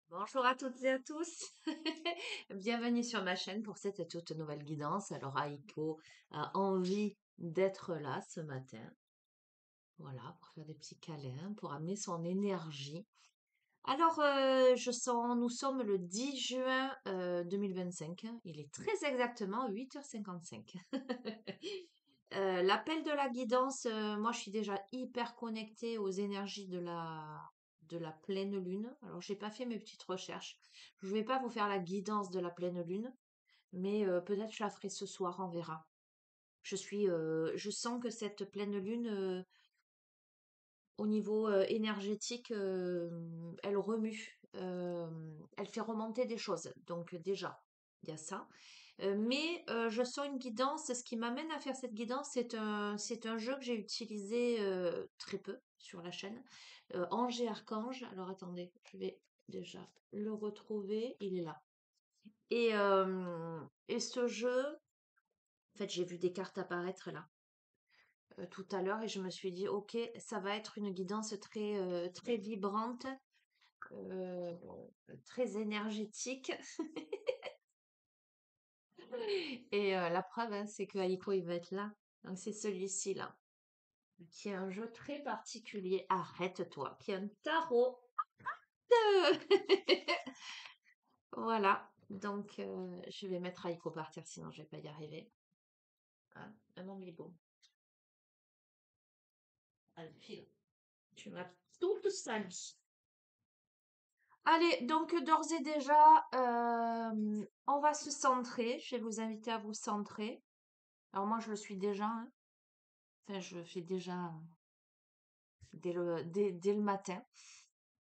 Bonjour à toutes et à tous. Bienvenue sur ma chaîne pour cette toute nouvelle guidance. Alors, Aiko a envie d'être là ce matin. Voilà, pour faire des petits câlins, pour amener son énergie. Alors, nous sommes le 10 juin 2025. Il est très exactement 8h55. L'appel de la guidance, moi je suis déjà hyper connectée aux énergies de la pleine lune. Alors j'ai pas fait mes petites recherches. Je vais pas vous faire la guidance de la pleine lune, mais peut-être je la ferai ce soir, on verra. Je sens que cette pleine lune, au niveau énergétique, elle remue, elle fait remonter des choses. Donc déjà, il y a ça. Mais je sens une guidance. Ce qui m'amène à faire cette guidance, c'est un jeu que j'ai utilisé très peu sur la chaîne. Ange et Archange. Alors attendez, je vais déjà le retrouver. Il est là. Et ce jeu, en fait, j'ai vu des cartes apparaître là tout à l'heure et je me suis dit, ok, ça va être une guidance très vibrante, euh, très énergétique. Et la preuve, hein, c'est que Aiko, il va être là. Donc c'est celui-ci là, qui est un jeu très particulier. Arrête-toi, qui est un tarot. Voilà. Donc je vais mettre Aiko par terre, sinon je vais pas y arriver. Ah, un amigo. Allez, file. Tu m'as toute sali. Allez, donc d'ores et déjà, on va se centrer. Je vais vous inviter à vous centrer. Alors moi, je le suis déjà, hein. Enfin, je fais déjà dès le matin,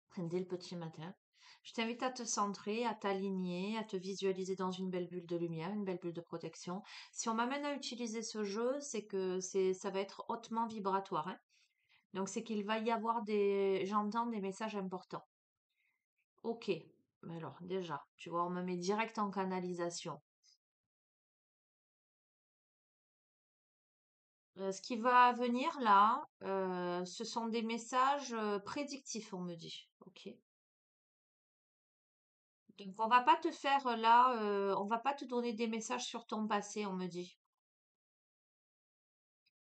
enfin, dès le petit matin. Je t'invite à te centrer, à t'aligner, à te visualiser dans une belle bulle de lumière, une belle bulle de protection. Si on m'amène à utiliser ce jeu, c'est que ça va être hautement vibratoire, hein. Donc c'est qu'il va y avoir j'entends des messages importants. Ok, mais alors déjà, tu vois, on me met direct en canalisation. Ce qui va venir là, ce sont des messages prédictifs, on me dit. Ok. Donc on va pas te faire là, on va pas te donner des messages sur ton passé, on me dit.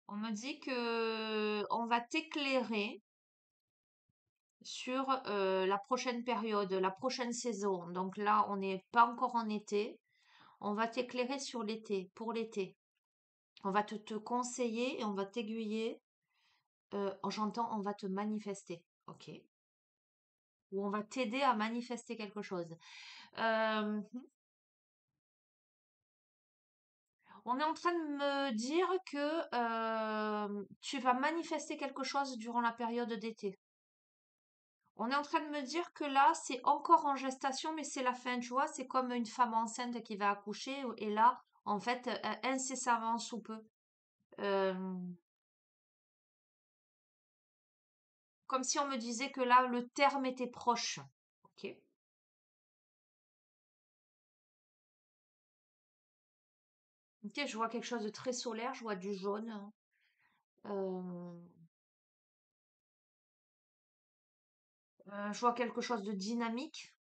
On me dit que on va t'éclairer sur la prochaine période, la prochaine saison. Donc là, on n'est pas encore en été. On va t'éclairer sur l'été, pour l'été. On va te conseiller et on va t'aiguiller. J'entends, on va te manifester. Ok. Ou on va t'aider à manifester quelque chose. Euh, on est en train de me dire que tu vas manifester quelque chose durant la période d'été. On est en train de me dire que là, c'est encore en gestation, mais c'est la fin, tu vois. C'est comme une femme enceinte qui va accoucher, et là, en fait, incessamment sous peu. Euh, Comme si on me disait que là, le terme était proche. Ok. Ok, je vois quelque chose de très solaire, je vois du jaune, hein. Euh, je vois quelque chose de dynamique,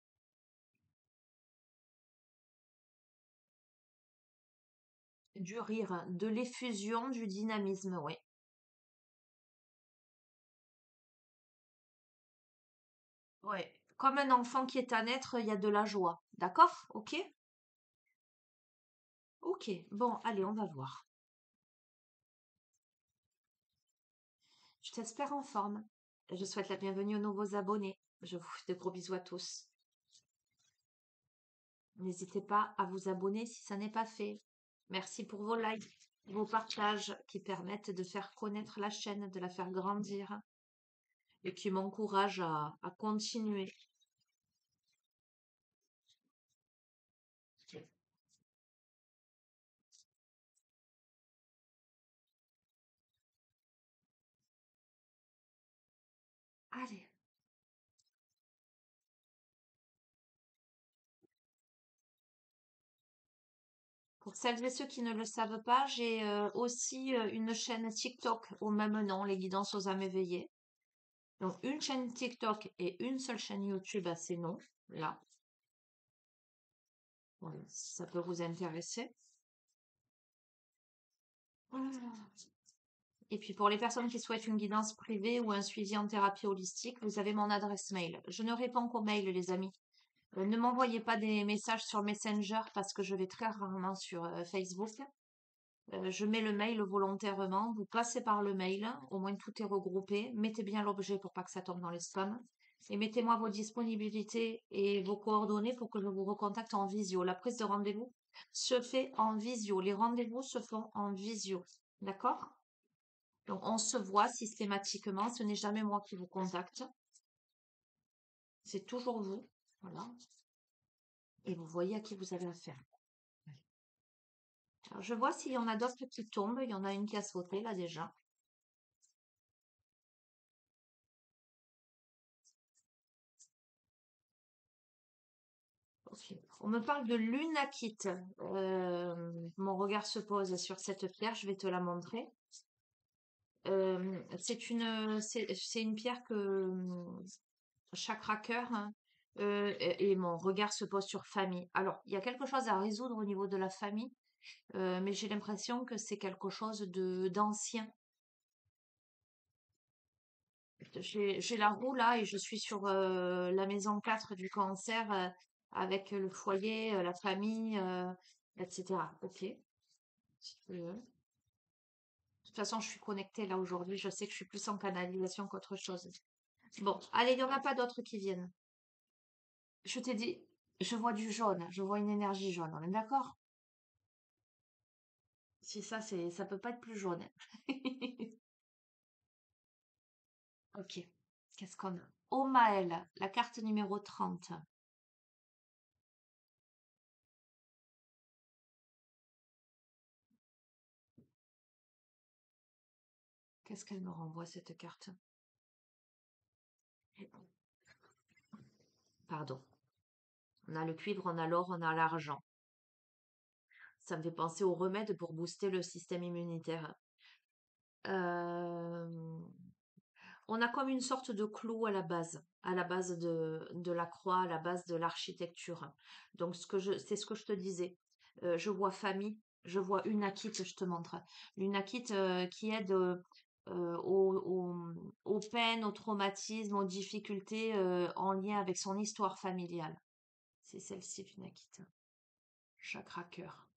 du rire, de l'effusion, du dynamisme, oui. Ouais. Comme un enfant qui est à naître, il y a de la joie. D'accord? Ok? Ok. Bon, allez, on va voir. Je t'espère en forme. Je souhaite la bienvenue aux nouveaux abonnés. Je vous fais de gros bisous à tous. N'hésitez pas à vous abonner si ça n'est pas fait. Merci pour vos likes, vos partages qui permettent de faire connaître la chaîne, de la faire grandir et qui m'encouragent à continuer. Allez. Pour celles et ceux qui ne le savent pas, j'ai aussi une chaîne TikTok au même nom, Les Guidances aux âmes éveillées. Donc, une chaîne TikTok et une seule chaîne YouTube à ces noms, là. Voilà, si ça peut vous intéresser. Et puis pour les personnes qui souhaitent une guidance privée ou un suivi en thérapie holistique, vous avez mon adresse mail. Je ne réponds qu'aux mails, les amis. Ne m'envoyez pas des messages sur Messenger parce que je vais très rarement sur Facebook. Je mets le mail volontairement. Vous passez par le mail. Au moins tout est regroupé. Mettez bien l'objet pour pas que ça tombe dans les spams. Et mettez-moi vos disponibilités et vos coordonnées pour que je vous recontacte en visio. La prise de rendez-vous se fait en visio. Les rendez-vous se font en visio. D'accord? Donc, on se voit systématiquement. Ce n'est jamais moi qui vous contacte. C'est toujours vous. Voilà. Et vous voyez à qui vous avez affaire. Alors, je vois s'il y en a d'autres qui tombent. Il y en a une qui a sauté là déjà. Ok. On me parle de lunakite. Mon regard se pose sur cette pierre. Je vais te la montrer. C'est une pierre que chaque cœur, hein, et mon regard se pose sur famille. Alors, il y a quelque chose à résoudre au niveau de la famille, mais j'ai l'impression que c'est quelque chose de d'ancien. J'ai la roue là et je suis sur la maison 4 du cancer avec le foyer, la famille, etc. Ok. Si tu veux. De toute façon, je suis connectée là aujourd'hui. Je sais que je suis plus en canalisation qu'autre chose. Bon, allez, il n'y en a pas d'autres qui viennent. Je t'ai dit, je vois du jaune, je vois une énergie jaune, on est d'accord? Si ça, ça peut pas être plus jaune. Ok, qu'est-ce qu'on a? Omaël, la carte numéro 30. Qu'est-ce qu'elle me renvoie, cette carte? Pardon. On a le cuivre, on a l'or, on a l'argent. Ça me fait penser aux remèdes pour booster le système immunitaire. Euh, on a comme une sorte de clou à la base de la croix, à la base de l'architecture. Donc, c'est ce que je te disais. Je vois famille, je vois une akite, je te montre. Une akite qui aide aux peines, aux traumatismes, aux difficultés en lien avec son histoire familiale. C'est celle-ci, une akite. Chakra cœur.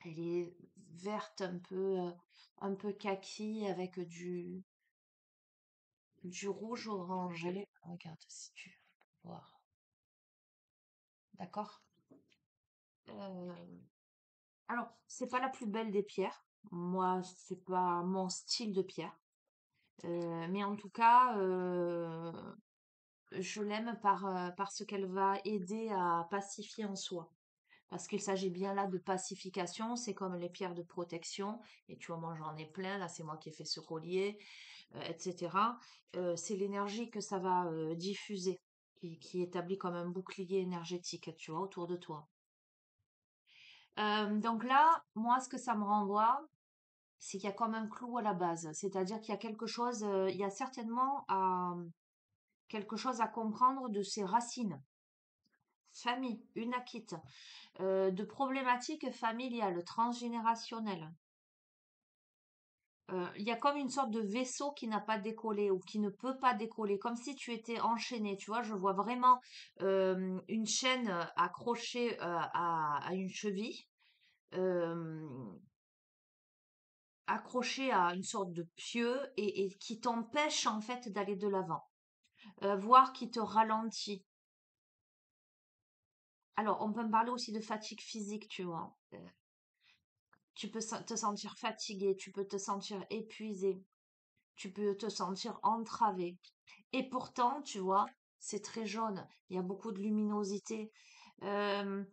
Elle est verte, un peu kaki avec du rouge orangé. Regarde si tu veux voir. D'accord? Euh, alors, c'est pas la plus belle des pierres. Moi, c'est pas mon style de pierre. Mais en tout cas, je l'aime parce qu'elle va aider à pacifier en soi. Parce qu'il s'agit bien là de pacification, c'est comme les pierres de protection. Et tu vois, moi j'en ai plein, là c'est moi qui ai fait ce collier, etc. C'est l'énergie que ça va diffuser, qui établit comme un bouclier énergétique, tu vois, autour de toi. Donc là, moi, ce que ça me renvoie, c'est qu'il y a comme un clou à la base. C'est-à-dire qu'il y a quelque chose, il y a certainement quelque chose à comprendre de ses racines. Famille, une acquite, de problématiques familiales, transgénérationnelles. Il y a comme une sorte de vaisseau qui n'a pas décollé ou qui ne peut pas décoller, comme si tu étais enchaîné. Tu vois, je vois vraiment une chaîne accrochée à une cheville, euh, accrochée à une sorte de pieu et qui t'empêche en fait d'aller de l'avant, voire qui te ralentit. Alors, on peut me parler aussi de fatigue physique, tu vois. Tu peux te sentir fatigué, tu peux te sentir épuisé, tu peux te sentir entravé. Et pourtant, tu vois, c'est très jaune. Il y a beaucoup de luminosité. Euh,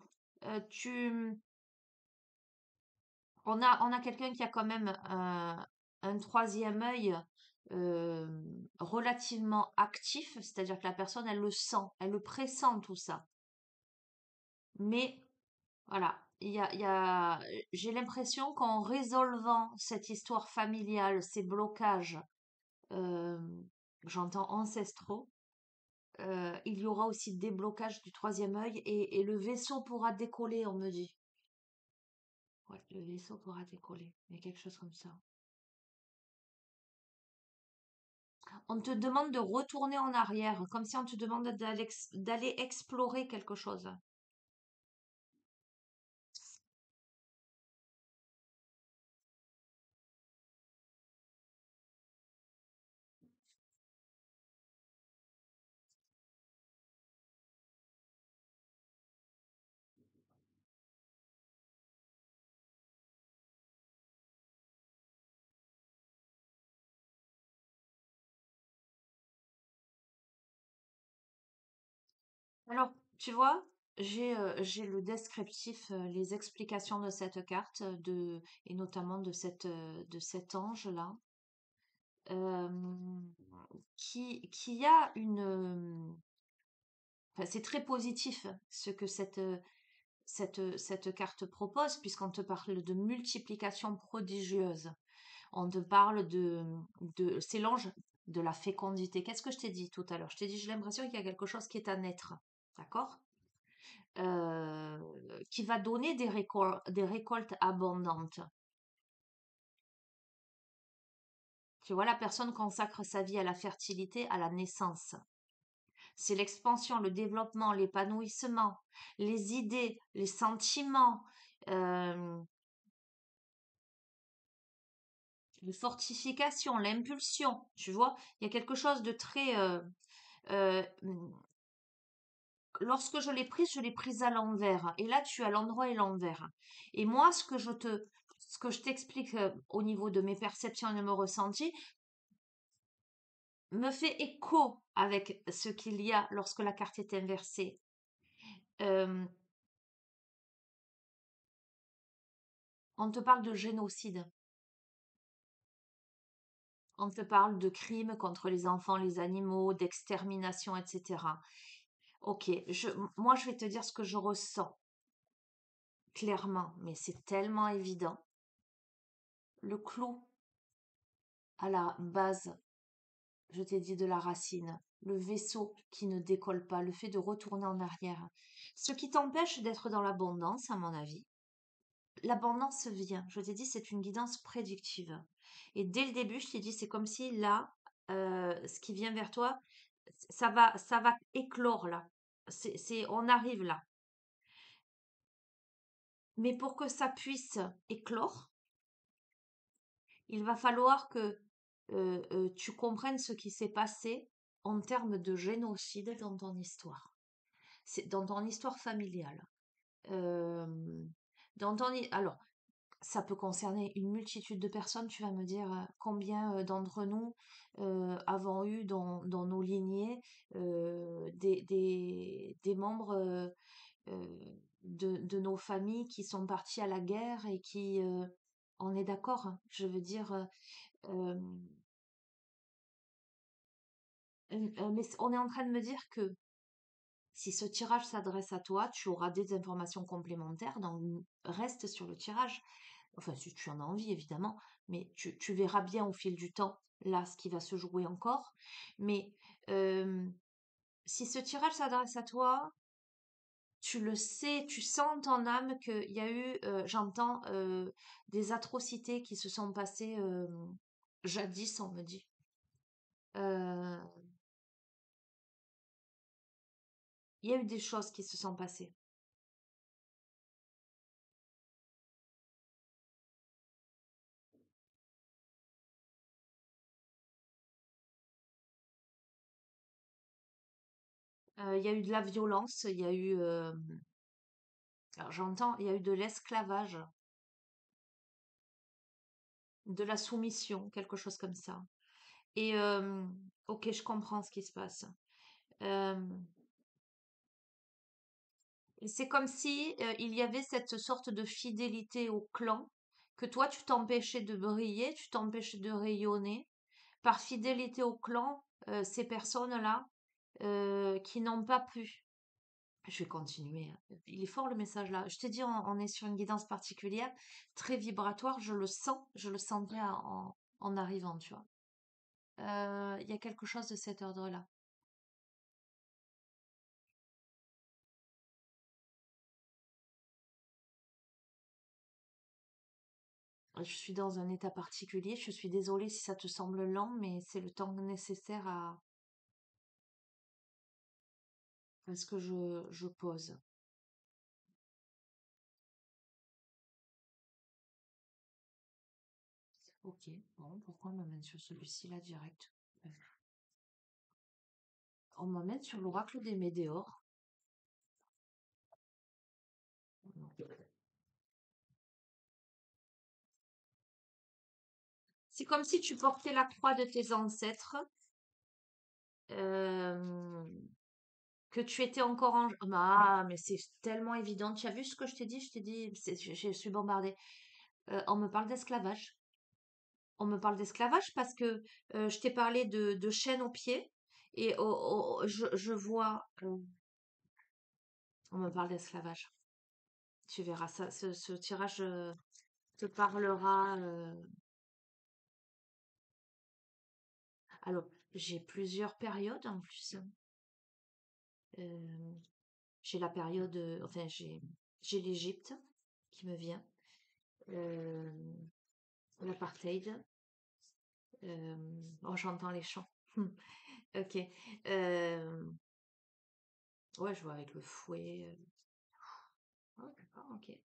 tu, on a quelqu'un qui a quand même un troisième œil euh, relativement actif, c'est-à-dire que la personne, elle le sent, elle le pressent tout ça. Mais voilà, j'ai l'impression qu'en résolvant cette histoire familiale, ces blocages, j'entends ancestraux. Il y aura aussi déblocage du troisième œil et le vaisseau pourra décoller, on me dit. Ouais, le vaisseau pourra décoller. Il y a quelque chose comme ça. On te demande de retourner en arrière, comme si on te demande d'aller explorer quelque chose. Alors, tu vois, j'ai le descriptif, les explications de cette carte, et notamment de cet ange-là, euh, qui a enfin, c'est très positif ce que cette carte propose, puisqu'on te parle de multiplication prodigieuse. On te parle c'est l'ange de la fécondité. Qu'est-ce que je t'ai dit tout à l'heure? Je t'ai dit, j'ai l'impression qu'il y a quelque chose qui est à naître. D'accord? euh, qui va donner des récoltes abondantes. Tu vois, la personne consacre sa vie à la fertilité, à la naissance. C'est l'expansion, le développement, l'épanouissement, les idées, les sentiments, euh, les fortifications, l'impulsion. Tu vois, il y a quelque chose de très... euh, lorsque je l'ai prise à l'envers. Et là, tu as l'endroit et l'envers. Et moi, ce que je t'explique au niveau de mes perceptions et de mes ressentis, me fait écho avec ce qu'il y a lorsque la carte est inversée. Euh, on te parle de génocide, on te parle de crimes contre les enfants, les animaux, d'extermination, etc. Ok, moi je vais te dire ce que je ressens clairement, mais c'est tellement évident. Le clou à la base, je t'ai dit de la racine, le vaisseau qui ne décolle pas, le fait de retourner en arrière. Ce qui t'empêche d'être dans l'abondance, à mon avis, l'abondance vient. Je t'ai dit, c'est une guidance prédictive. Et dès le début, je t'ai dit, c'est comme si là, ce qui vient vers toi, ça va éclore là. On arrive là. Mais pour que ça puisse éclore, il va falloir que tu comprennes ce qui s'est passé en termes de génocide dans ton histoire. C'est dans ton histoire familiale. Euh, alors, ça peut concerner une multitude de personnes. Tu vas me dire combien d'entre nous avons eu dans nos lignées des membres de nos familles qui sont partis à la guerre et qui, on est d'accord, hein, je veux dire, euh, mais on est en train de me dire que si ce tirage s'adresse à toi, tu auras des informations complémentaires, donc reste sur le tirage. Enfin, si tu en as envie, évidemment, mais tu verras bien au fil du temps, là, ce qui va se jouer encore. Mais euh, si ce tirage s'adresse à toi, tu le sais, tu sens en ton âme qu'il y a eu, j'entends, des atrocités qui se sont passées jadis, on me dit. Euh, il y a eu des choses qui se sont passées. Il y a eu de la violence, il y a eu, alors j'entends, il y a eu de l'esclavage, de la soumission, quelque chose comme ça. Et ok, je comprends ce qui se passe. Euh, c'est comme si il y avait cette sorte de fidélité au clan, que toi tu t'empêchais de briller, tu t'empêchais de rayonner. Par fidélité au clan, ces personnes-là qui n'ont pas pu. Je vais continuer, hein. Il est fort le message là. Je t'ai dit, on est sur une guidance particulière, très vibratoire. Je le sens, je le sentais en arrivant, tu vois. Il y a quelque chose de cet ordre-là. Je suis dans un état particulier. Je suis désolée si ça te semble lent, mais c'est le temps nécessaire à ce que je pose. Ok, bon, pourquoi on m'amène sur celui-ci là direct? On m'amène sur l'oracle des Médéors. C'est comme si tu portais la croix de tes ancêtres, euh, que tu étais encore en... Ah, mais c'est tellement évident. Tu as vu ce que je t'ai dit? Je t'ai dit, je suis bombardée. On me parle d'esclavage. On me parle d'esclavage parce que je t'ai parlé de chaînes aux pieds et je vois... on me parle d'esclavage. Tu verras ça. Ce tirage te parlera. Alors, j'ai plusieurs périodes en plus. Euh, j'ai la période, enfin j'ai l'Égypte qui me vient, euh, l'apartheid. Oh, j'entends les chants. Ok. Ouais, je vois avec le fouet. Oh, d'accord, ok.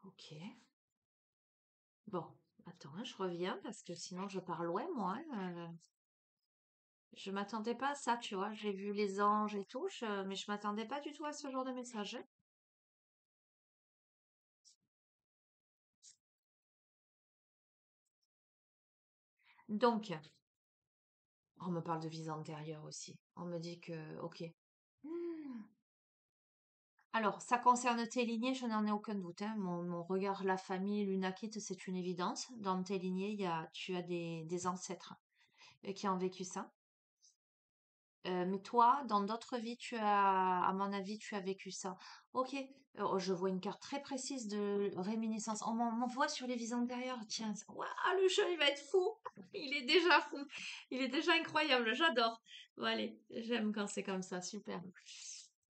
Ok. Bon, attends, hein, je reviens parce que sinon je pars loin, moi. Je m'attendais pas à ça, tu vois. J'ai vu les anges et tout, mais je m'attendais pas du tout à ce genre de message. Donc, on me parle de vie antérieure aussi. On me dit que, ok. Hmm. Alors, ça concerne tes lignées, je n'en ai aucun doute, hein. Mon regard, la famille, l'unakite, c'est une évidence. Dans tes lignées, tu as des ancêtres qui ont vécu ça. Mais toi, dans d'autres vies, à mon avis, tu as vécu ça. Ok, je vois une carte très précise de réminiscence. On m'envoie sur les vies antérieures. Tiens, waouh, le jeu, il va être fou. Il est déjà fou. Il est déjà incroyable. J'adore. Bon, allez, j'aime quand c'est comme ça. Super.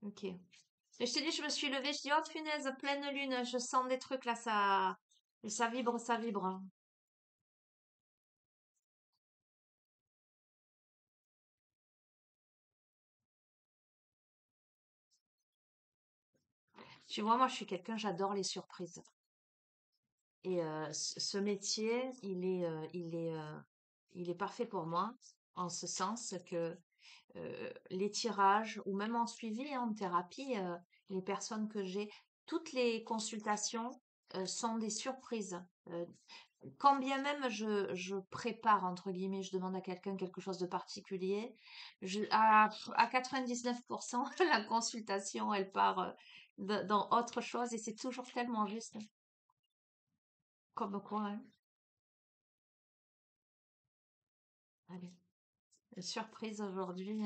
Ok. Et je t'ai dit, je me suis levée. Je dis, oh, punaise, pleine lune. Je sens des trucs là. Ça vibre, ça vibre. Tu vois, moi, je suis quelqu'un, j'adore les surprises. Et ce métier, il est parfait pour moi, en ce sens que les tirages, ou même en suivi, et en thérapie, les personnes que j'ai, toutes les consultations sont des surprises. Euh, Quand bien même je prépare, entre guillemets, je demande à quelqu'un quelque chose de particulier, à 99%, la consultation, elle part dans autre chose et c'est toujours tellement juste. Comme quoi, hein. Allez. Surprise aujourd'hui.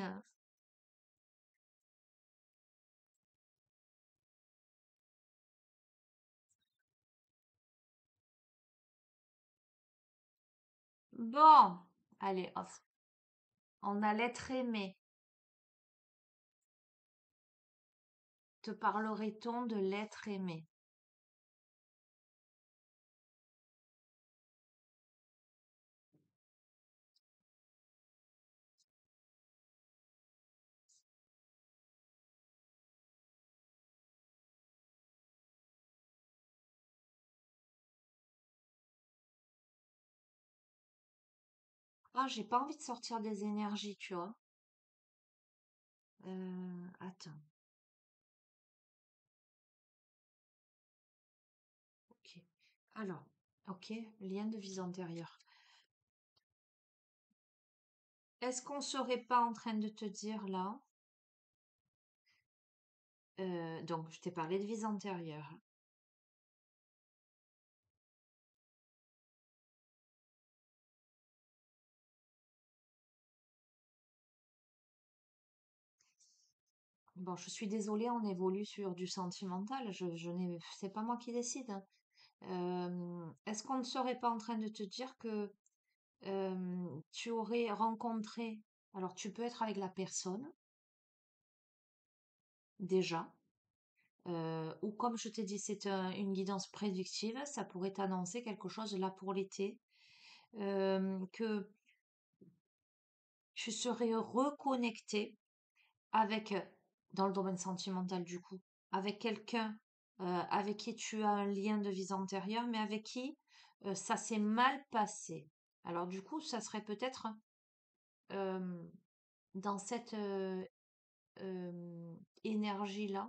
Bon, allez, hop. On a l'être aimé. Te parlerait-on de l'être aimé? Ah, j'ai pas envie de sortir des énergies, tu vois. Attends. Ok. Alors, ok, lien de vie antérieure. Est-ce qu'on serait pas en train de te dire là, donc je t'ai parlé de vie antérieure. Bon, je suis désolée, on évolue sur du sentimental. C'est pas moi qui décide, hein. Est-ce qu'on ne serait pas en train de te dire que tu aurais rencontré, alors tu peux être avec la personne déjà, ou comme je t'ai dit, c'est une guidance prédictive, ça pourrait t'annoncer quelque chose là pour l'été, que tu serais reconnecté avec, dans le domaine sentimental du coup, avec quelqu'un avec qui tu as un lien de vie antérieure, mais avec qui ça s'est mal passé. Alors du coup, ça serait peut-être euh, dans cette énergie-là,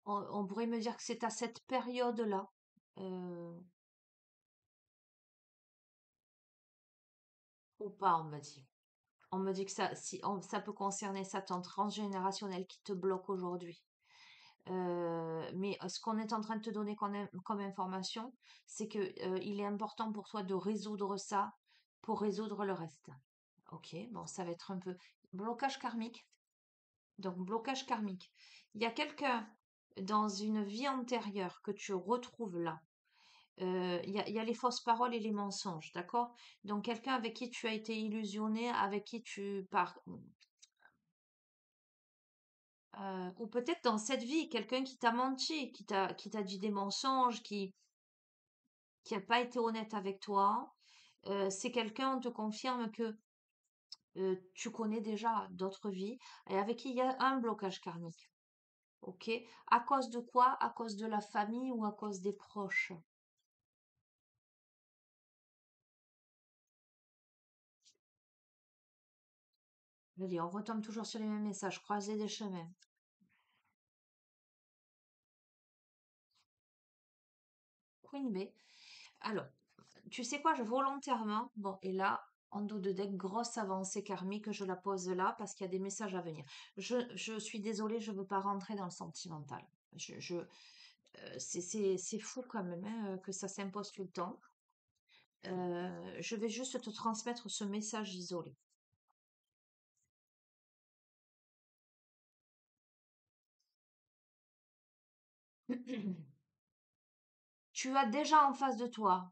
on pourrait me dire que c'est à cette période-là, euh, ou pas, on me dit. On me dit que ça, si, ça peut concerner sa tante transgénérationnelle qui te bloque aujourd'hui. Mais ce qu'on est en train de te donner comme information, c'est que il est important pour toi de résoudre ça pour résoudre le reste. Ok, bon, ça va être un peu blocage karmique. Donc, blocage karmique. Il y a quelqu'un dans une vie antérieure que tu retrouves là. Il y a les fausses paroles et les mensonges, d'accord? Donc, quelqu'un avec qui tu as été illusionné, avec qui tu pars. Ou peut-être dans cette vie, quelqu'un qui t'a menti, qui t'a dit des mensonges, qui n'a pas été honnête avec toi. C'est quelqu'un, on te confirme que tu connais déjà d'autres vies et avec qui il y a un blocage karmique. Ok? À cause de quoi? À cause de la famille ou à cause des proches? Allez, on retombe toujours sur les mêmes messages, croiser des chemins. Queen B. Alors, tu sais quoi, je volontairement, bon, et là, en dos de deck, grosse avancée karmique, je la pose là parce qu'il y a des messages à venir. Je suis désolée, je ne veux pas rentrer dans le sentimental. C'est fou quand même hein, que ça s'impose tout le temps. Je vais juste te transmettre ce message isolé. Tu as déjà en face de toi,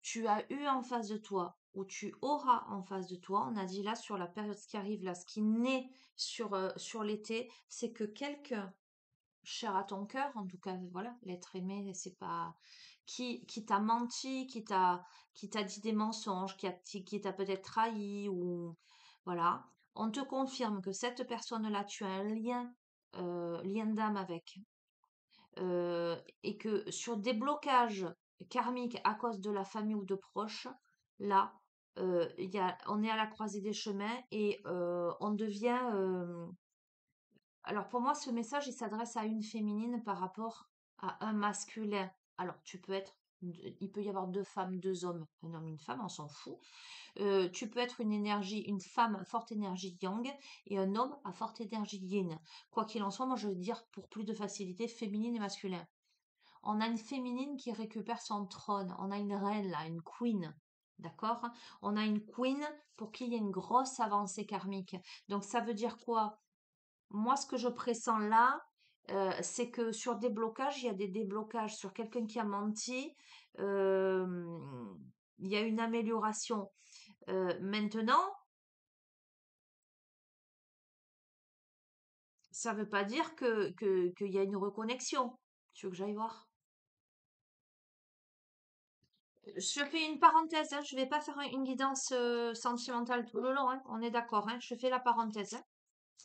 tu as eu en face de toi, ou tu auras en face de toi, on a dit là sur la période qui arrive, là, ce qui naît sur l'été, c'est que quelqu'un cher à ton cœur, en tout cas, voilà, l'être aimé, c'est pas qui t'a menti, qui t'a dit des mensonges, qui t'a peut-être trahi ou voilà. On te confirme que cette personne-là, tu as un lien d'âme avec, et que sur des blocages karmiques à cause de la famille ou de proches, là, on est à la croisée des chemins et on devient alors pour moi, ce message, il s'adresse à une féminine par rapport à un masculin. Alors il peut y avoir deux femmes, deux hommes, un homme, une femme, on s'en fout. Tu peux être une femme à forte énergie yang et un homme à forte énergie yin. Quoi qu'il en soit, moi je veux dire pour plus de facilité, féminine et masculin. On a une féminine qui récupère son trône. On a une reine là, une queen. D'accord? On a une queen pour qui il y a une grosse avancée karmique. Donc ça veut dire quoi? Moi, ce que je pressens là, c'est que sur des blocages, il y a des déblocages sur quelqu'un qui a menti. euh, il y a une amélioration. Maintenant, ça ne veut pas dire qu'il y a une reconnexion. Tu veux que j'aille voir? Je fais une parenthèse, hein, je vais pas faire une guidance sentimentale tout le long, hein, on est d'accord, hein, je fais la parenthèse. Hein.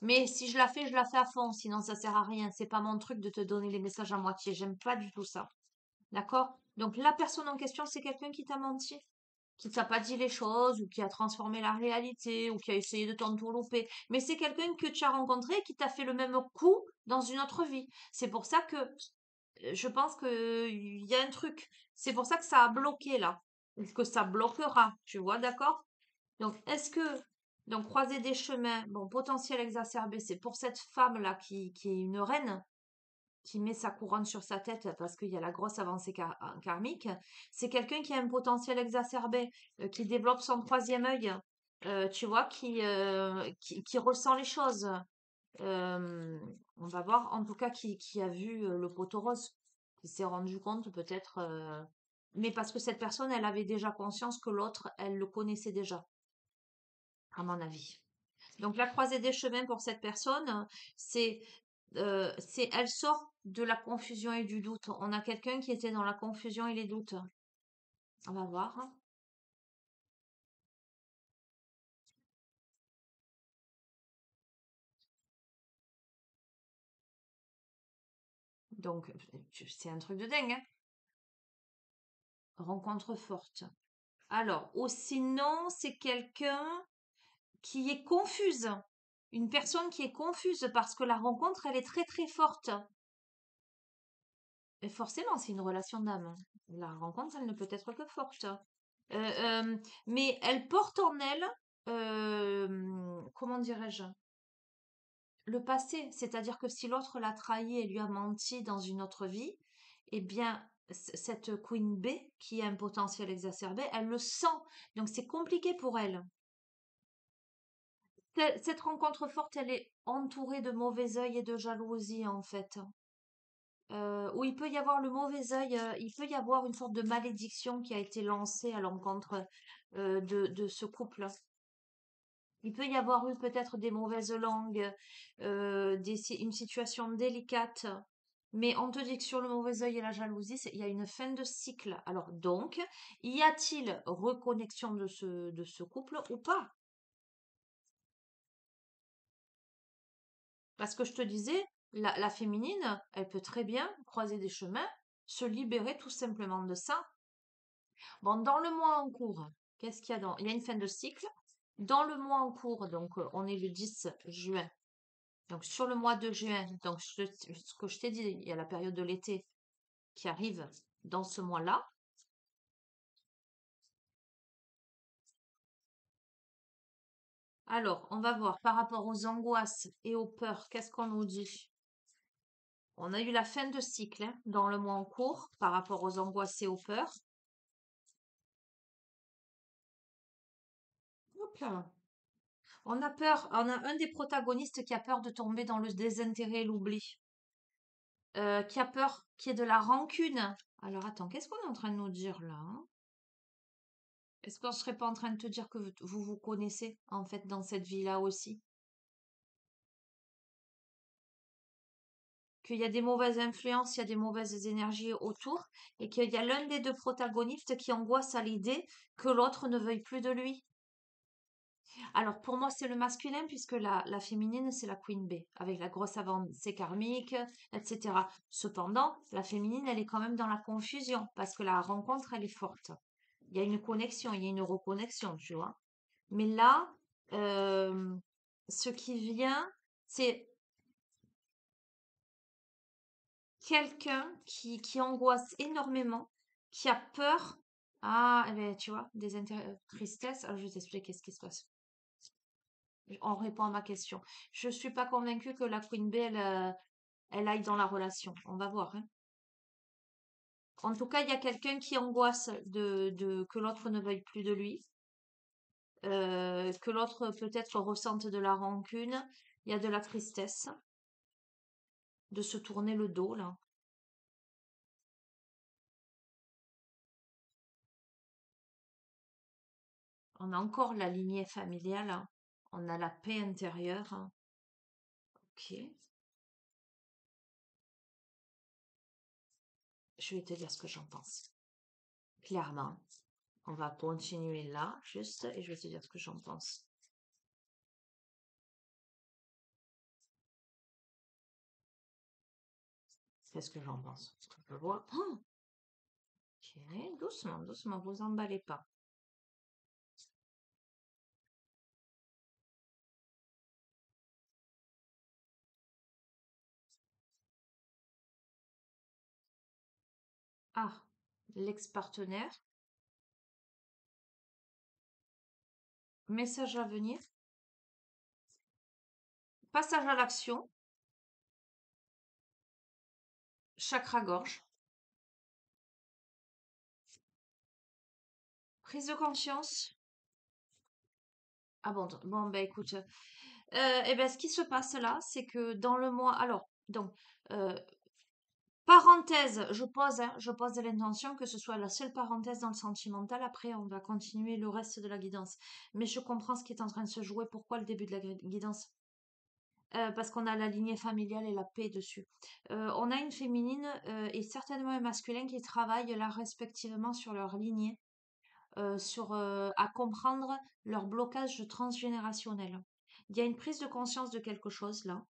Mais si je la fais à fond, sinon ça sert à rien. C'est pas mon truc de te donner les messages à moitié. J'aime pas du tout ça. D'accord? Donc la personne en question, c'est quelqu'un qui t'a menti, qui t'a pas dit les choses, ou qui a transformé la réalité, ou qui a essayé de t'entourlouper. Mais c'est quelqu'un que tu as rencontré et qui t'a fait le même coup dans une autre vie. C'est pour ça que je pense que il y a un truc. C'est pour ça que ça a bloqué là. Est-ce que ça bloquera? Tu vois, d'accord? Donc, donc, croiser des chemins, bon, potentiel exacerbé, c'est pour cette femme-là qui est une reine, qui met sa couronne sur sa tête parce qu'il y a la grosse avancée karmique. C'est quelqu'un qui a un potentiel exacerbé, qui développe son troisième œil. tu vois, qui ressent les choses. On va voir, en tout cas, qui a vu le poteau rose, qui s'est rendu compte peut-être, mais parce que cette personne, elle avait déjà conscience que l'autre, elle le connaissait déjà, à mon avis. Donc la croisée des chemins pour cette personne, c'est, elle sort de la confusion et du doute. On a quelqu'un qui était dans la confusion et les doutes. On va voir. Donc c'est un truc de dingue, hein. Rencontre forte. Alors, ou sinon, c'est quelqu'un qui est confuse. Une personne qui est confuse parce que la rencontre, elle est très très forte. Et forcément, c'est une relation d'âme. La rencontre, elle ne peut être que forte. Mais elle porte en elle, comment dirais-je, le passé. C'est-à-dire que si l'autre l'a trahi et lui a menti dans une autre vie, eh bien, cette Queen B, qui a un potentiel exacerbé, elle le sent. Donc, c'est compliqué pour elle. Cette rencontre forte, elle est entourée de mauvais œil et de jalousie, en fait. Où il peut y avoir le mauvais œil, il peut y avoir une sorte de malédiction qui a été lancée à l'encontre de ce couple. Il peut y avoir eu peut-être des mauvaises langues, une situation délicate, mais on te dit que sur le mauvais œil et la jalousie, il y a une fin de cycle. Alors donc, y a-t-il reconnexion de ce couple ou pas? Parce que je te disais, la féminine, elle peut très bien croiser des chemins, se libérer tout simplement de ça. Bon, dans le mois en cours, qu'est-ce qu'il y a dans... Il y a une fin de cycle. Dans le mois en cours, donc on est le 10 juin. Donc sur le mois de juin, donc ce que je t'ai dit, il y a la période de l'été qui arrive dans ce mois-là. Alors, on va voir par rapport aux angoisses et aux peurs, qu'est-ce qu'on nous dit? On a eu la fin de cycle hein, dans le mois en cours par rapport aux angoisses et aux peurs. Hop là. On a peur, on a un des protagonistes qui a peur de tomber dans le désintérêt et l'oubli, qui a peur qu'il y ait de la rancune. Alors attends, qu'est-ce qu'on est en train de nous dire là, hein? Est-ce qu'on serait pas en train de te dire que vous vous connaissez en fait dans cette vie-là aussi? Qu'il y a des mauvaises influences, il y a des mauvaises énergies autour, et qu'il y a l'un des deux protagonistes qui angoisse à l'idée que l'autre ne veuille plus de lui. Alors pour moi, c'est le masculin, puisque la féminine, c'est la Queen B, avec la grosse avancée karmique, etc. Cependant, la féminine, elle est quand même dans la confusion, parce que la rencontre, elle est forte. Il y a une connexion, il y a une reconnexion, tu vois. Mais là, euh, ce qui vient, c'est quelqu'un qui angoisse énormément, qui a peur. Ah, eh ben, tu vois, tristesse. Alors, je vais t'expliquer qu'est-ce qui se passe. On répond à ma question. Je suis pas convaincue que la Queen Bee, elle aille dans la relation. On va voir, hein. En tout cas, il y a quelqu'un qui angoisse que l'autre ne veuille plus de lui, que l'autre peut-être ressente de la rancune. Il y a de la tristesse, de se tourner le dos, là. On a encore la lignée familiale, hein. On a la paix intérieure, hein. Ok. Je vais te dire ce que j'en pense. Clairement, on va continuer là, juste, et je vais te dire ce que j'en pense. Qu'est-ce que j'en pense? Je vois. Oh, ok, doucement, doucement, vous emballez pas. Ah, l'ex-partenaire. Message à venir. Passage à l'action. Chakra-gorge. Prise de conscience. Ah bon, bon, ben écoute, eh ben, ce qui se passe là, c'est que dans le mois, alors, donc, euh, parenthèse, hein, je pose l'intention que ce soit la seule parenthèse dans le sentimental. Après, on va continuer le reste de la guidance. Mais je comprends ce qui est en train de se jouer. Pourquoi le début de la guidance? Parce qu'on a la lignée familiale et la paix dessus. On a une féminine et certainement un masculin qui travaillent là respectivement sur leur lignée, à comprendre leur blocage transgénérationnel. Il y a une prise de conscience de quelque chose là.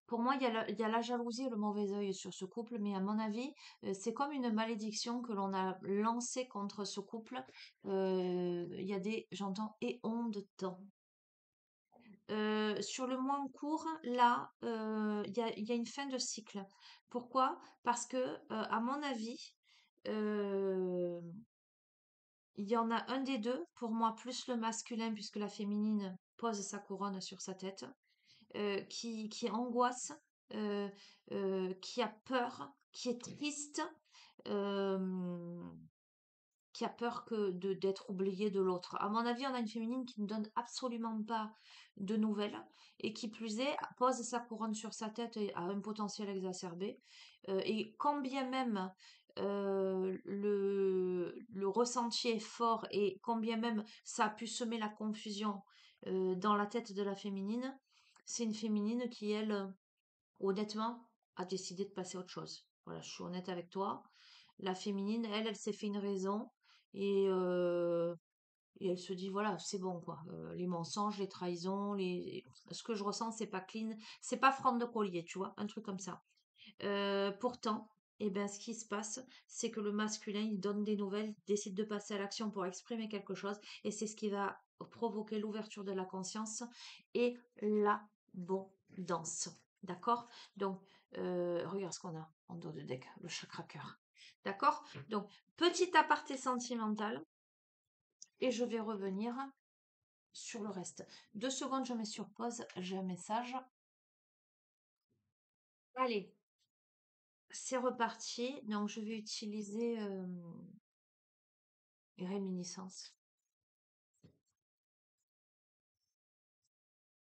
Pour moi, il y a la jalousie et le mauvais œil sur ce couple, mais à mon avis, c'est comme une malédiction que l'on a lancée contre ce couple. Il y a j'entends éons de temps. Sur le mois en cours, là, il y a une fin de cycle. Pourquoi? Parce que, à mon avis, euh, il y en a un des deux, pour moi, plus le masculin, puisque la féminine pose sa couronne sur sa tête, qui angoisse, euh, qui a peur, qui est triste, euh, qui a peur d'être oublié de l'autre. À mon avis, on a une féminine qui ne donne absolument pas de nouvelles et qui plus est pose sa couronne sur sa tête et a un potentiel exacerbé. Et quand bien même le ressenti est fort et quand bien même ça a pu semer la confusion dans la tête de la féminine, c'est une féminine qui, elle, honnêtement, a décidé de passer à autre chose. Voilà, je suis honnête avec toi. La féminine, elle s'est fait une raison et, euh, et elle se dit, voilà, c'est bon, quoi. Les mensonges, les trahisons, ce que je ressens, c'est pas clean, c'est pas franc de collier, tu vois, un truc comme ça. Pourtant, eh ben, ce qui se passe, c'est que le masculin, il donne des nouvelles, il décide de passer à l'action pour exprimer quelque chose, et c'est ce qui va provoquer l'ouverture de la conscience et l'abondance. D'accord? Donc, regarde ce qu'on a en dos de deck, le chakra cœur. D'accord? Donc, petit aparté sentimental, et je vais revenir sur le reste. 2 secondes, je mets sur pause, j'ai un message. Allez, c'est reparti. Donc, je vais utiliser réminiscence.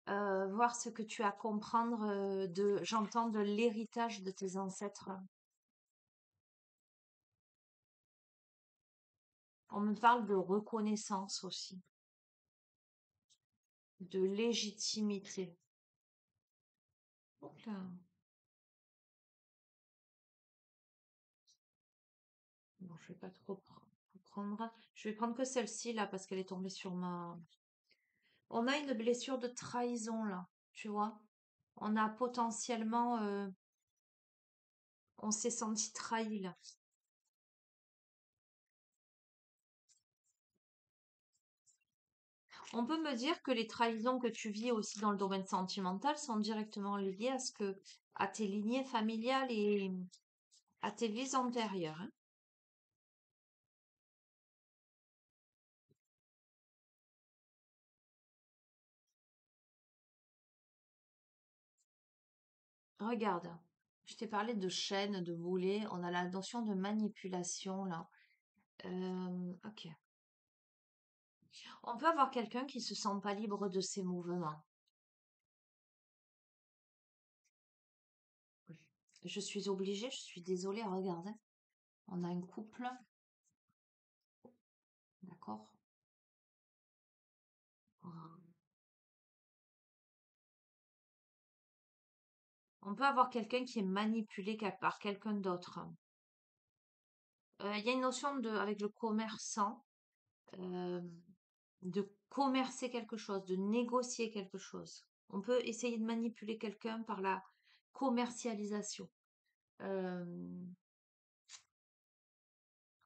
Voir ce que tu as à comprendre j'entends de l'héritage de tes ancêtres. On me parle de reconnaissance aussi, de légitimité. Hop là. Bon, je vais pas trop prendre. Je vais prendre que celle-ci là parce qu'elle est tombée sur ma. On a une blessure de trahison là, tu vois. On a potentiellement, on s'est senti trahi là. On peut me dire que les trahisons que tu vis aussi dans le domaine sentimental sont directement liées à tes lignées familiales et à tes vies antérieures, hein. Regarde, je t'ai parlé de chaîne, de boulet, on a la notion de manipulation là. Ok. On peut avoir quelqu'un qui se sent pas libre de ses mouvements. Je suis obligée, je suis désolée, regarde, hein. On a un couple, d'accord? On peut avoir quelqu'un qui est manipulé par quelqu'un d'autre. Il y a une notion avec le commerçant, euh, de commercer quelque chose, de négocier quelque chose. On peut essayer de manipuler quelqu'un par la commercialisation. Euh,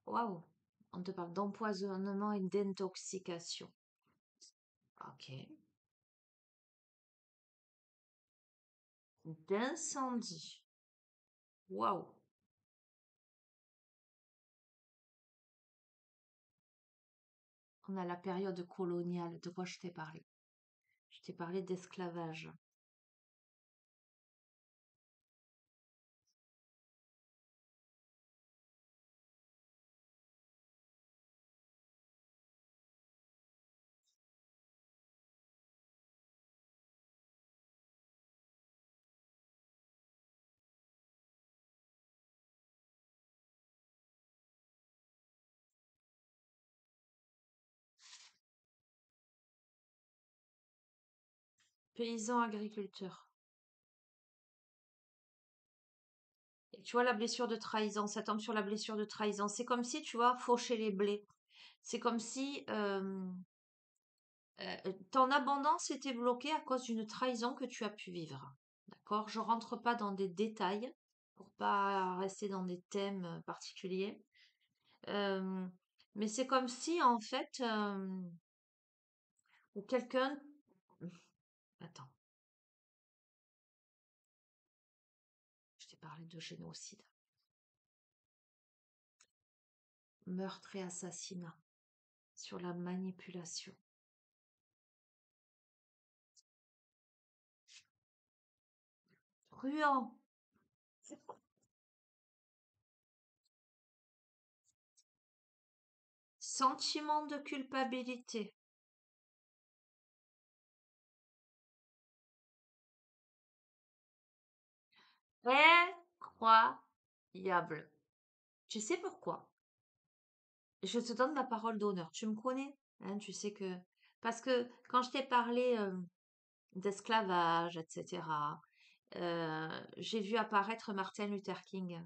Waouh, on te parle d'empoisonnement et d'intoxication. Ok. D'incendie. Waouh. On a la période coloniale. De quoi je t'ai parlé? Je t'ai parlé d'esclavage. paysan agriculteur. Et tu vois la blessure de trahison, ça tombe sur la blessure de trahison. C'est comme si, tu vois, faucher les blés. C'est comme si ton abondance était bloquée à cause d'une trahison que tu as pu vivre. D'accord? Je rentre pas dans des détails pour pas rester dans des thèmes particuliers. Euh, mais c'est comme si, en fait, ou quelqu'un... Attends, je t'ai parlé de génocide. Meurtre et assassinat sur la manipulation. Truand. Sentiment de culpabilité. Incroyable. Tu sais pourquoi? Je te donne ma parole d'honneur. Tu me connais, hein, tu sais que... Parce que quand je t'ai parlé d'esclavage, etc., j'ai vu apparaître Martin Luther King,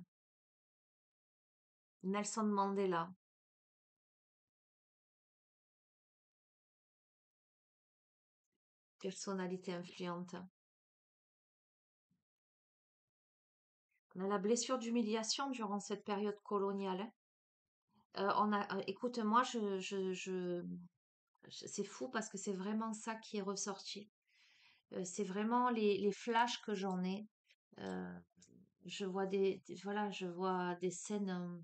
Nelson Mandela, personnalité influente. On a la blessure d'humiliation durant cette période coloniale, hein. Écoute, moi, c'est fou parce que c'est vraiment ça qui est ressorti. C'est vraiment les flashs que j'en ai. Euh, je vois voilà, je vois des scènes.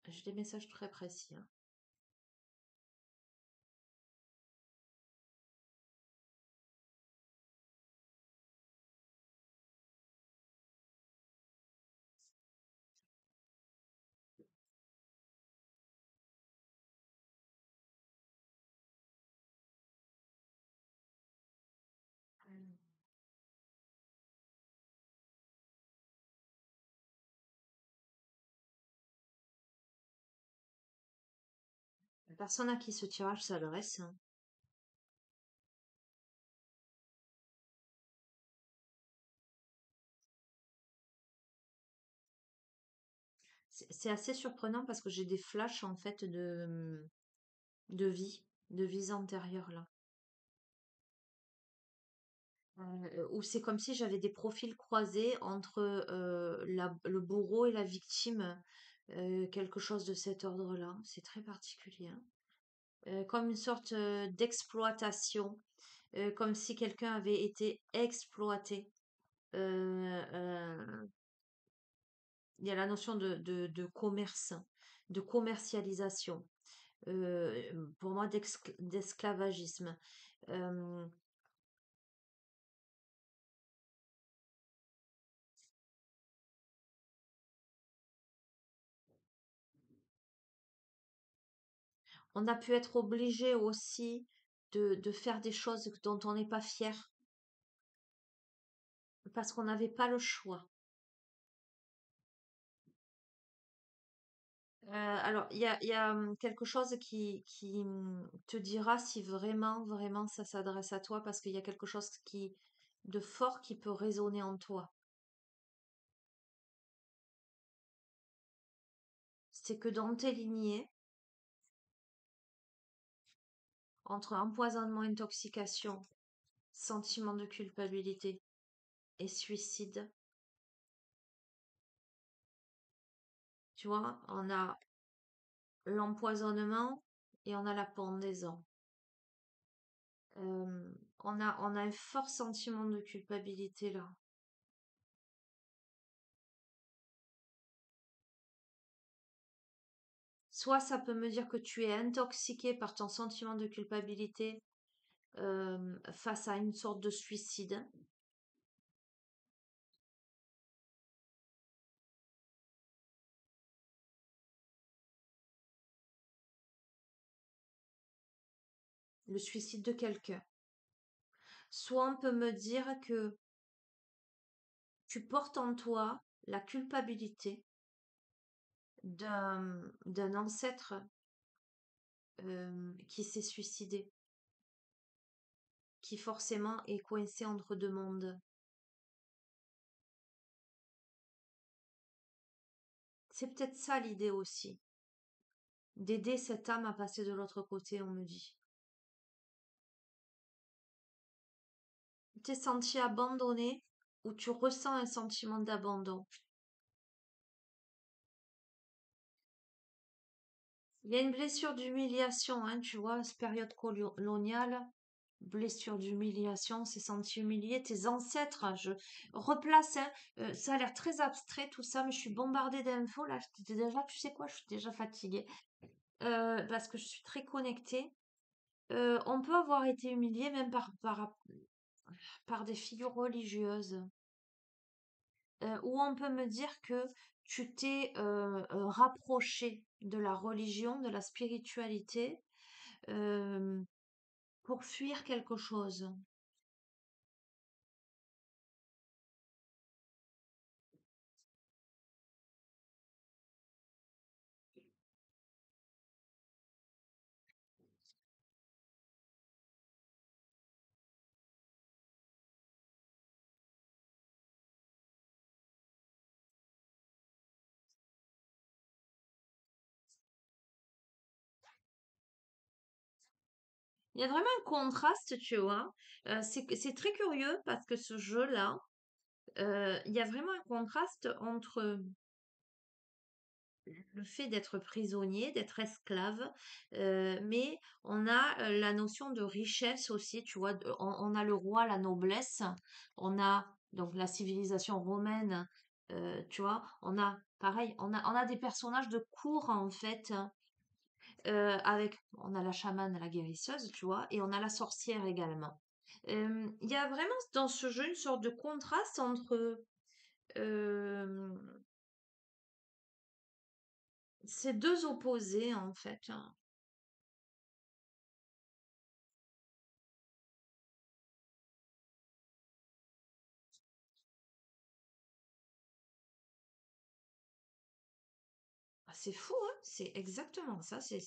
J'ai des messages très précis, hein. La personne à qui ce tirage s'adresse, hein, c'est assez surprenant parce que j'ai des flashs en fait de vie, de vies antérieures là. Où c'est comme si j'avais des profils croisés entre le bourreau et la victime, quelque chose de cet ordre-là. C'est très particulier, hein. Comme une sorte d'exploitation, comme si quelqu'un avait été exploité. Il y a la notion de commerce, de commercialisation, pour moi d'esclavagisme. Euh, on a pu être obligé aussi de faire des choses dont on n'est pas fier parce qu'on n'avait pas le choix. Alors, il y a quelque chose qui te dira si vraiment, vraiment ça s'adresse à toi parce qu'il y a quelque chose de fort qui peut résonner en toi. C'est que dans tes lignées, entre empoisonnement, intoxication, sentiment de culpabilité et suicide, tu vois, on a l'empoisonnement et on a la pendaison. On a un fort sentiment de culpabilité là. Soit ça peut me dire que tu es intoxiqué par ton sentiment de culpabilité face à une sorte de suicide. Le suicide de quelqu'un. Soit on peut me dire que tu portes en toi la culpabilité d'un ancêtre qui s'est suicidé, qui forcément est coincé entre deux mondes. C'est peut-être ça l'idée aussi, d'aider cette âme à passer de l'autre côté, on me dit. Tu t'es senti abandonné ou tu ressens un sentiment d'abandon. Il y a une blessure d'humiliation, hein, tu vois, cette période coloniale, blessure d'humiliation, s'est senti humilié, tes ancêtres, je replace, hein, ça a l'air très abstrait tout ça, mais je suis bombardée d'infos, là, j'étais déjà, tu sais quoi, je suis déjà fatiguée, parce que je suis très connectée. On peut avoir été humilié même par des figures religieuses, ou on peut me dire que tu t'es rapproché de la religion, de la spiritualité, euh, pour fuir quelque chose. Il y a vraiment un contraste, tu vois. C'est très curieux parce que ce jeu-là, il y a vraiment un contraste entre le fait d'être prisonnier, d'être esclave, mais on a la notion de richesse aussi, tu vois. On a le roi, la noblesse, on a donc la civilisation romaine, tu vois. On a, pareil, on a des personnages de cour en fait, on a la chamane, la guérisseuse, tu vois, et on a la sorcière également. Il y a vraiment dans ce jeu une sorte de contraste entre euh, ces deux opposés, en fait, hein. Ah, c'est fou, hein, c'est exactement ça. C'est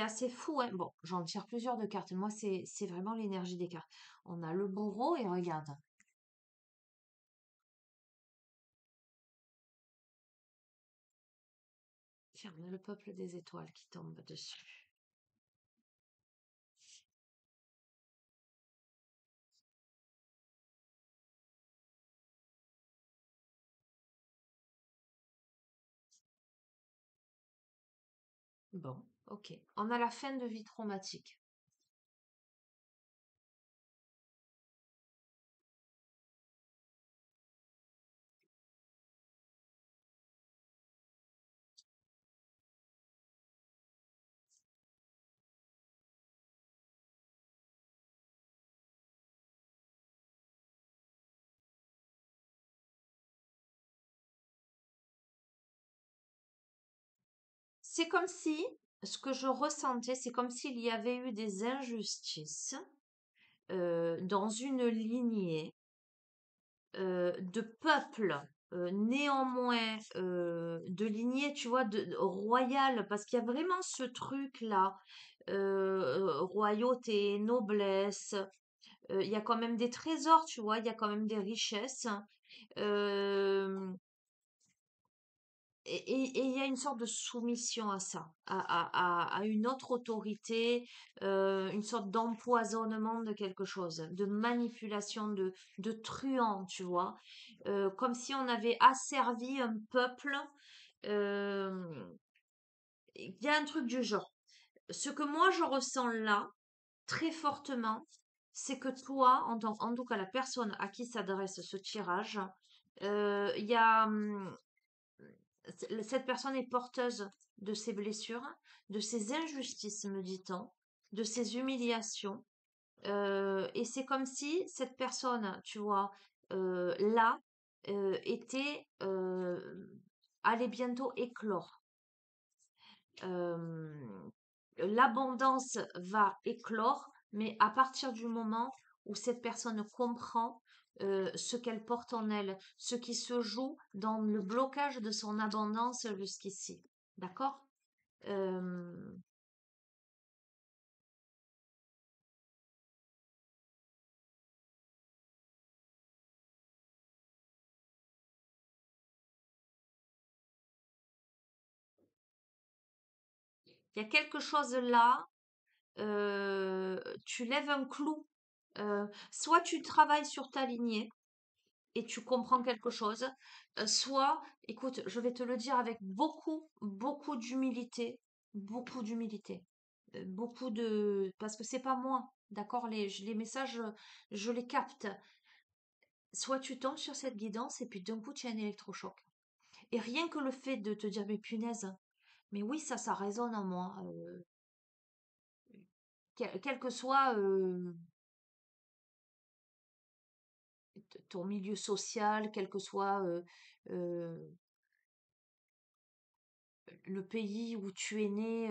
assez fou, hein. Bon, j'en tire plusieurs de cartes. Moi, c'est vraiment l'énergie des cartes. On a le bourreau et regarde. Ferme le peuple des étoiles qui tombe dessus. Bon, ok. On a la fin de vie traumatique. C'est comme si, ce que je ressentais, c'est comme s'il y avait eu des injustices dans une lignée de peuples, néanmoins de lignée, tu vois, royale, parce qu'il y a vraiment ce truc-là, royauté, noblesse, il y a quand même des trésors, tu vois, il y a quand même des richesses. euh, et il y a une sorte de soumission à ça, à une autre autorité, une sorte d'empoisonnement de quelque chose, de manipulation, de truand, tu vois. Comme si on avait asservi un peuple. euh, Il y a un truc du genre. Ce que moi je ressens là, très fortement, c'est que toi, en tout cas la personne à qui s'adresse ce tirage, il y a, cette personne est porteuse de ses blessures, de ses injustices, me dit-on, de ses humiliations. Et c'est comme si cette personne, tu vois, là, était, allait bientôt éclore. Euh, L'abondance va éclore, mais à partir du moment où cette personne comprend ce qu'elle porte en elle, ce qui se joue dans le blocage de son abondance jusqu'ici. D'accord? Euh, Il y a quelque chose là, tu lèves un clou. Soit tu travailles sur ta lignée et tu comprends quelque chose, soit, écoute, je vais te le dire avec beaucoup, beaucoup d'humilité, beaucoup de, parce que c'est pas moi, d'accord, les messages, je les capte. Soit tu tombes sur cette guidance et puis d'un coup tu as un électrochoc. Et rien que le fait de te dire, mais punaise, mais oui, ça résonne en moi, quel que soit ton milieu social, quel que soit euh, le pays où tu es né,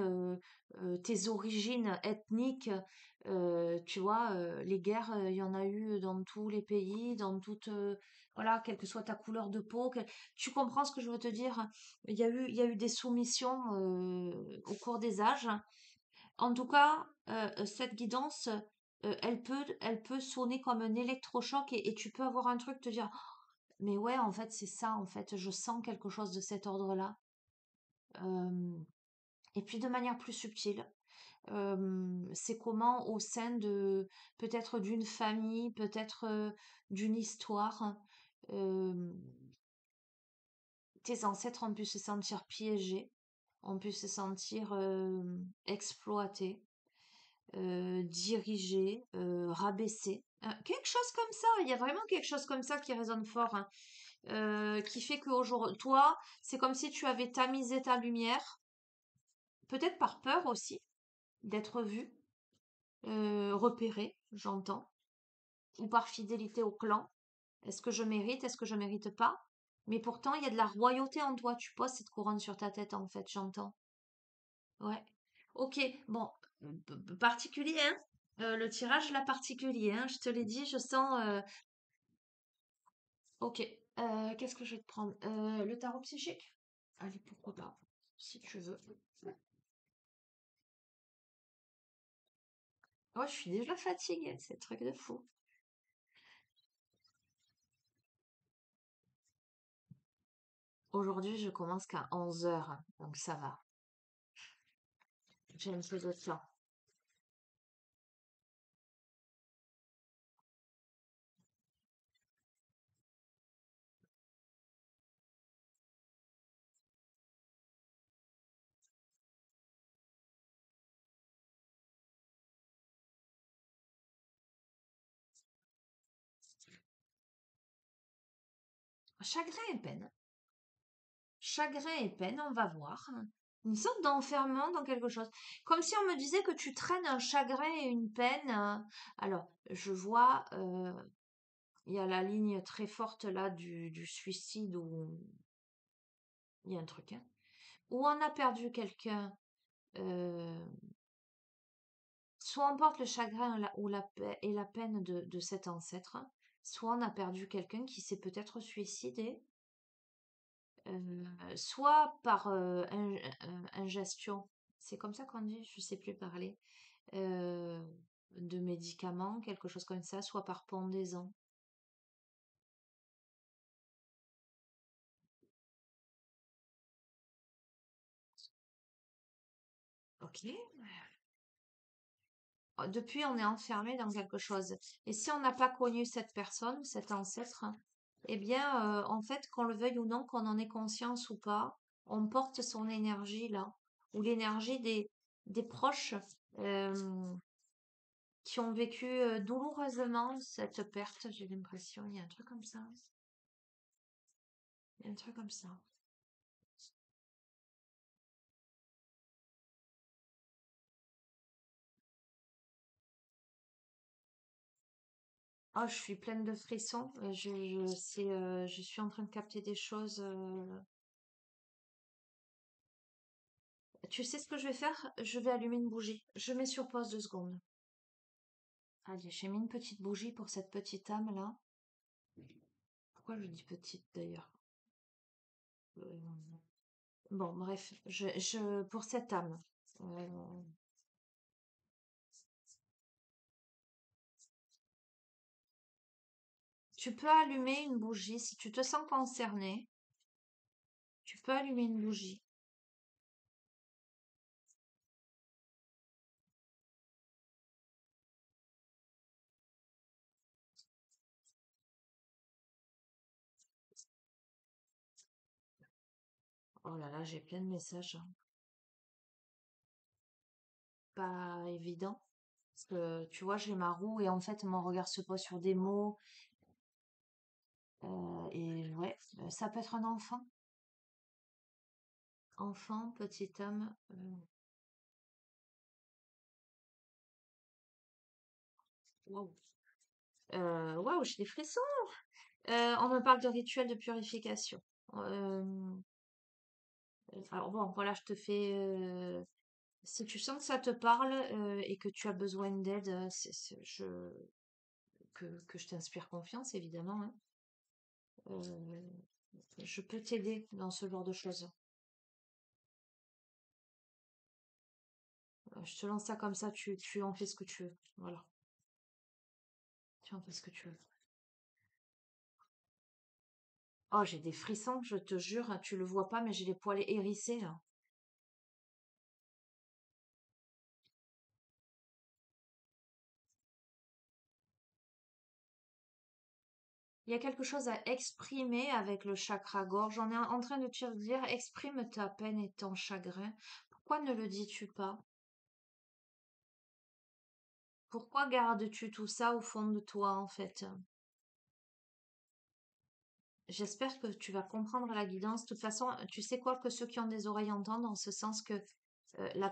tes origines ethniques, tu vois, les guerres, il y en a eu dans tous les pays, dans toutes, voilà, quelle que soit ta couleur de peau, tu comprends ce que je veux te dire? Il y a eu des soumissions au cours des âges. En tout cas, cette guidance, elle peut sonner comme un électrochoc et tu peux avoir un truc, te dire, mais ouais, en fait, c'est ça, en fait, je sens quelque chose de cet ordre-là. Euh, et puis de manière plus subtile, c'est comment au sein de peut-être d'une famille, peut-être d'une histoire, euh, tes ancêtres ont pu se sentir piégés, ont pu se sentir exploités, dirigés, rabaissés. Quelque chose comme ça, il y a vraiment quelque chose comme ça qui résonne fort, hein, qui fait qu'aujourd'hui, toi, c'est comme si tu avais tamisé ta lumière, peut-être par peur aussi d'être vu, repéré, j'entends, ou par fidélité au clan. Est-ce que je mérite? Est-ce que je mérite pas? Mais pourtant, il y a de la royauté en toi. Tu poses cette couronne sur ta tête, en fait, j'entends. Ouais. Ok, bon, particulier, hein? Le tirage, là, particulier, hein? Je te l'ai dit, je sens. Ok, qu'est-ce que je vais te prendre? Le tarot psychique? Allez, pourquoi pas, si tu veux. Oh, je suis déjà fatiguée, c'est un truc de fou. Aujourd'hui, je commence qu'à 11 heures, donc ça va. J'ai un peu de temps. Chagrin et peine. Chagrin et peine, on va voir. Une sorte d'enfermement dans quelque chose. Comme si on me disait que tu traînes un chagrin et une peine. Alors, je vois, il y a la ligne très forte là du suicide où il y a un truc, hein, où on a perdu quelqu'un. euh, Soit on porte le chagrin ou et la peine de cet ancêtre, soit on a perdu quelqu'un qui s'est peut-être suicidé. Soit par ingestion, c'est comme ça qu'on dit, je sais plus parler, euh, de médicaments, quelque chose comme ça, soit par pendaison. Ok. Depuis, on est enfermé dans quelque chose. Et si on n'a pas connu cette personne, cet ancêtre, eh bien, en fait, qu'on le veuille ou non, qu'on en ait conscience ou pas, on porte son énergie là, ou l'énergie des proches. euh, qui ont vécu douloureusement cette perte, j'ai l'impression. Il y a un truc comme ça. Il y a un truc comme ça. Oh, je suis pleine de frissons. Je suis en train de capter des choses. Tu sais ce que je vais faire? Je vais allumer une bougie. Je mets sur pause 2 secondes. Allez, j'ai mis une petite bougie pour cette petite âme là. Pourquoi je dis petite d'ailleurs? Euh, Bon, bref, pour cette âme. euh, Tu peux allumer une bougie si tu te sens concerné. Tu peux allumer une bougie. Oh là là, j'ai plein de messages, hein. Pas évident. Parce que tu vois, j'ai ma roue et en fait, mon regard se pose sur des mots. Et ouais, ça peut être un enfant. Enfant, petite âme. Waouh. Waouh, j'ai des frissons. On me parle de rituel de purification. Euh, alors bon, voilà, je te fais. Si tu sens que ça te parle et que tu as besoin d'aide, que je t'inspire confiance, évidemment, hein. Euh, je peux t'aider dans ce genre de choses. Je te lance ça comme ça, tu en fais ce que tu veux. Voilà, tu en fais ce que tu veux. Oh, j'ai des frissons, je te jure, hein, tu le vois pas, mais j'ai les poils hérissés là. Il y a quelque chose à exprimer avec le chakra gorge. On est en train de te dire, exprime ta peine et ton chagrin. Pourquoi ne le dis-tu pas? Pourquoi gardes-tu tout ça au fond de toi, en fait? J'espère que tu vas comprendre la guidance. De toute façon, tu sais quoi, que ceux qui ont des oreilles entendent, en ce sens que les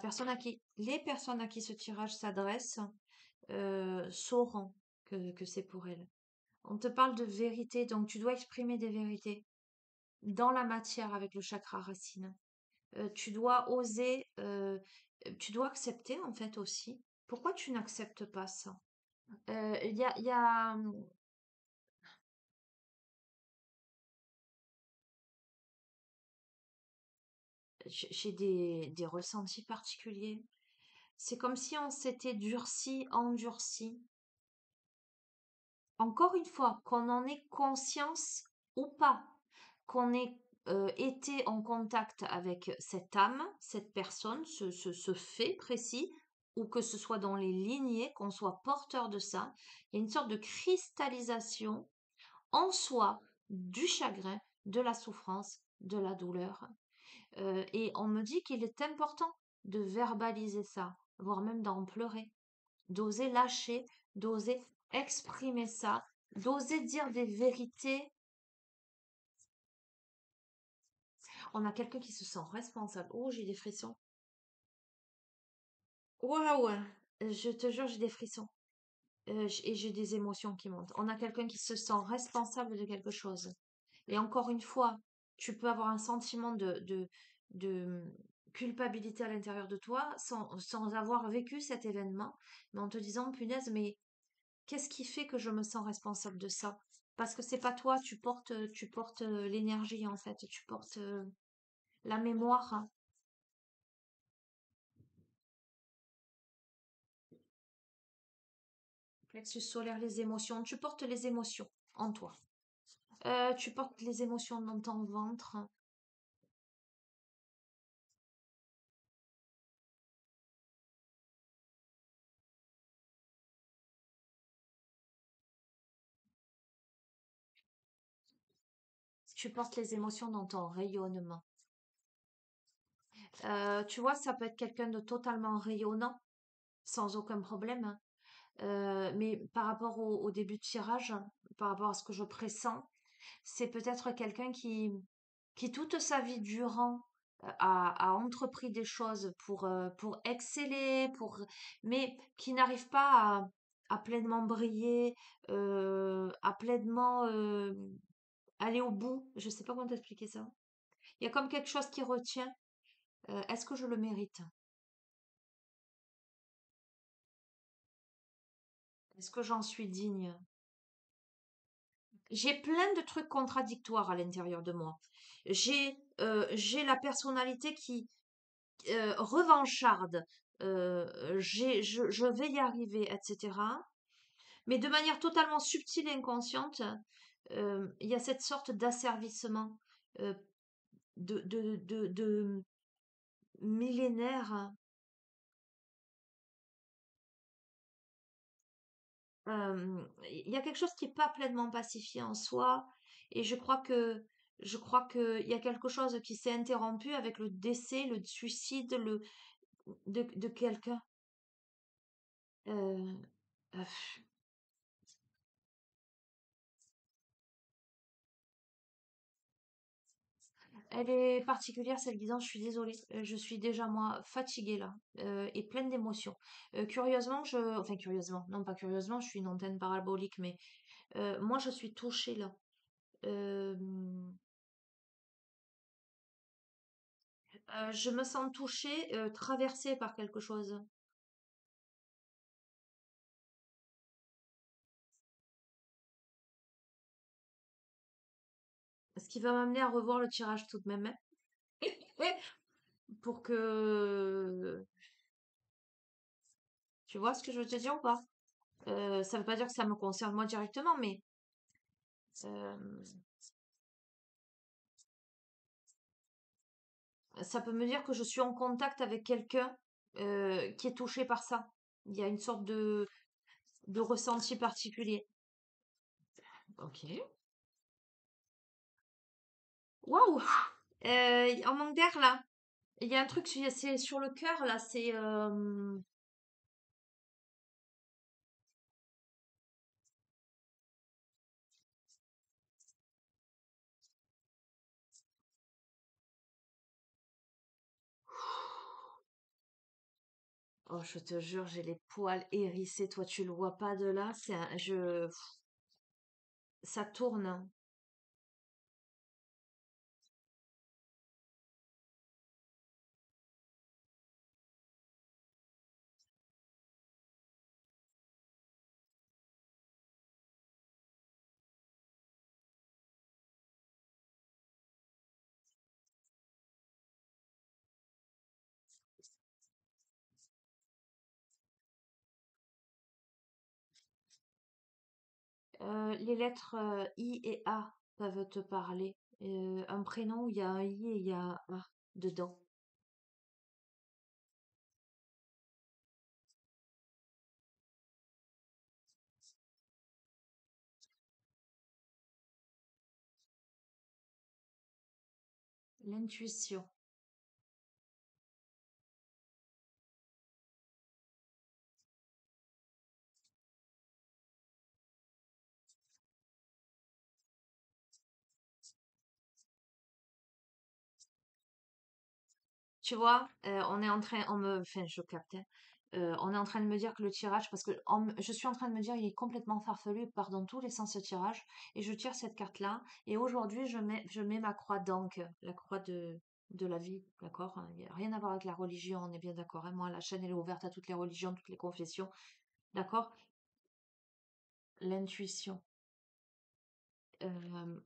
personnes à qui ce tirage s'adresse sauront que c'est pour elles. On te parle de vérité, donc tu dois exprimer des vérités dans la matière avec le chakra racine. Tu dois oser, tu dois accepter en fait aussi. Pourquoi tu n'acceptes pas ça? Il y a, j'ai des ressentis particuliers. C'est comme si on s'était durci, endurci. Encore une fois, qu'on en ait conscience ou pas, qu'on ait été en contact avec cette âme, cette personne, ce fait précis, ou que ce soit dans les lignées, qu'on soit porteur de ça, il y a une sorte de cristallisation en soi du chagrin, de la souffrance, de la douleur. Et on me dit qu'il est important de verbaliser ça, voire même d'en pleurer, d'oser lâcher, d'oser exprimer ça, d'oser dire des vérités. On a quelqu'un qui se sent responsable. Oh, j'ai des frissons. Waouh! Je te jure, j'ai des frissons. Et j'ai des émotions qui montent. On a quelqu'un qui se sent responsable de quelque chose. Et encore une fois, tu peux avoir un sentiment de culpabilité à l'intérieur de toi sans avoir vécu cet événement, mais en te disant, punaise, mais qu'est-ce qui fait que je me sens responsable de ça? Parce que c'est pas toi, tu portes l'énergie en fait, tu portes la mémoire, hein. Plexus solaire, les émotions, tu portes les émotions en toi. Tu portes les émotions dans ton ventre. Tu portes les émotions dans ton rayonnement. Tu vois, ça peut être quelqu'un de totalement rayonnant, sans aucun problème, hein. Mais par rapport au début de tirage, par rapport à ce que je pressens, c'est peut-être quelqu'un qui toute sa vie durant a entrepris des choses pour exceller, mais qui n'arrive pas à pleinement briller, à pleinement aller au bout. Je sais pas comment t'expliquer ça. Il y a comme quelque chose qui retient. Est-ce que je le mérite? Est-ce que j'en suis digne? J'ai plein de trucs contradictoires à l'intérieur de moi. J'ai la personnalité qui revancharde. Je vais y arriver, etc. Mais de manière totalement subtile et inconsciente, il y a cette sorte d'asservissement euh, de millénaire. Il y a quelque chose qui n'est pas pleinement pacifié en soi, et je crois que il y a quelque chose qui s'est interrompu avec le décès, le suicide, de quelqu'un. Euh, euh, Elle est particulière cette guidance, je suis désolée. Je suis déjà moi fatiguée là et pleine d'émotions. Curieusement, enfin curieusement, non pas curieusement, je suis une antenne parabolique, mais moi je suis touchée là. Euh, je me sens touchée, traversée par quelque chose. Ce qui va m'amener à revoir le tirage tout de même, hein. Pour que... Tu vois ce que je veux te dire ou pas? Ça veut pas dire que ça me concerne moi directement, mais euh, ça peut me dire que je suis en contact avec quelqu'un qui est touché par ça. Il y a une sorte de ressenti particulier. Ok. Waouh! En manque d'air là. Il y a un truc, c'est sur le cœur là. C'est. Oh, je te jure, j'ai les poils hérissés. Toi, tu le vois pas de là. Ça tourne. Les lettres I et A peuvent te parler. Un prénom où il y a un I et il y a un A dedans. L'intuition. Tu vois, enfin, je capte, hein. On est en train de me dire que le tirage, parce que je suis en train de me dire, il est complètement farfelu, part dans tous les sens ce tirage, et je tire cette carte-là, et aujourd'hui, je mets ma croix d'Ankh, la croix de la vie, d'accord? Hein, il n'y a rien à voir avec la religion, on est bien d'accord, hein. Moi, la chaîne, elle est ouverte à toutes les religions, toutes les confessions, d'accord? L'intuition.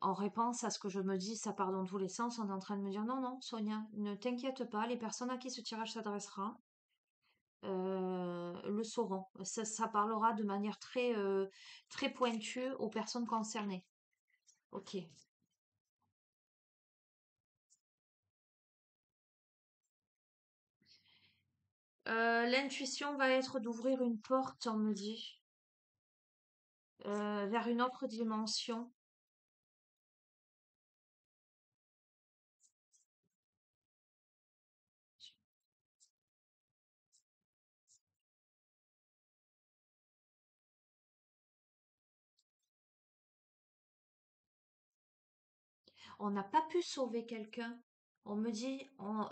En réponse à ce que je me dis, ça part dans tous les sens, on est en train de me dire, non, non, Sonia, ne t'inquiète pas, les personnes à qui ce tirage s'adressera, le sauront. Ça parlera de manière très pointue aux personnes concernées. Ok. L'intuition va être d'ouvrir une porte, on me dit, vers une autre dimension. On n'a pas pu sauver quelqu'un. On me dit, Ouh,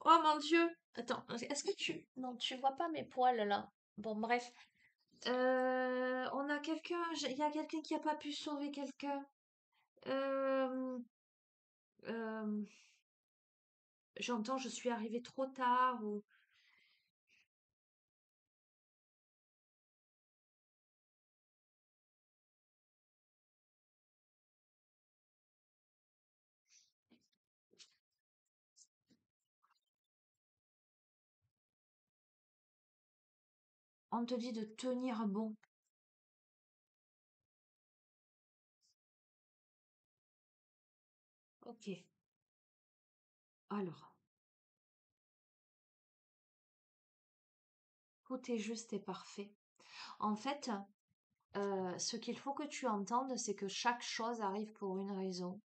oh mon Dieu! Attends, est-ce que tu... Non, tu vois pas mes poils là. Bon, bref. On a quelqu'un, il y a quelqu'un qui a pas pu sauver quelqu'un. Euh, euh, J'entends, je suis arrivée trop tard ou on te dit de tenir bon. Ok. Alors, tout est juste et parfait. En fait, ce qu'il faut que tu entendes, c'est que chaque chose arrive pour une raison,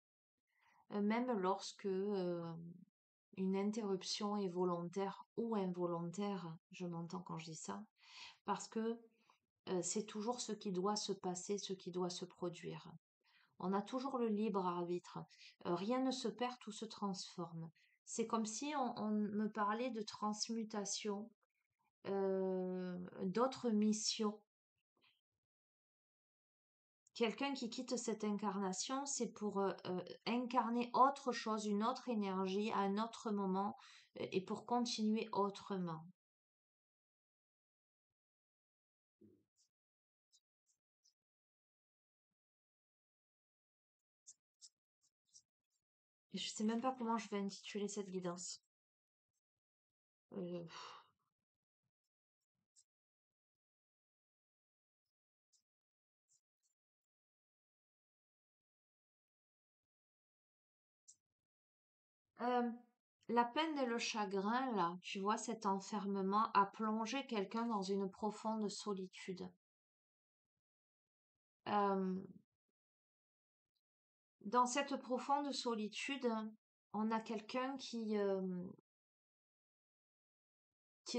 même lorsque une interruption est volontaire ou involontaire, je m'entends quand je dis ça, parce que c'est toujours ce qui doit se passer, ce qui doit se produire. On a toujours le libre arbitre. Rien ne se perd, tout se transforme. C'est comme si on me parlait de transmutation, d'autres missions. Quelqu'un qui quitte cette incarnation, c'est pour incarner autre chose, une autre énergie à un autre moment et pour continuer autrement. Et je sais même pas comment je vais intituler cette guidance. Euh, euh, la peine et le chagrin, là, tu vois, cet enfermement a plongé quelqu'un dans une profonde solitude. Euh, Dans cette profonde solitude, on a quelqu'un qui est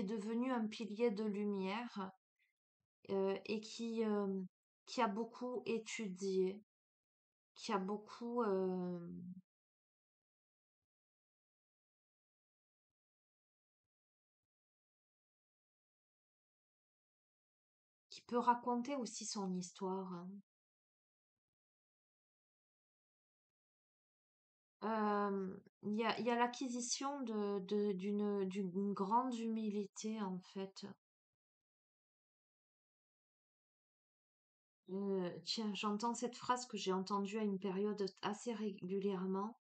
devenu un pilier de lumière et qui a beaucoup étudié, qui a beaucoup, qui peut raconter aussi son histoire, hein. Il y a l'acquisition d'une grande humilité, en fait. Tiens, j'entends cette phrase que j'ai entendue à une période assez régulièrement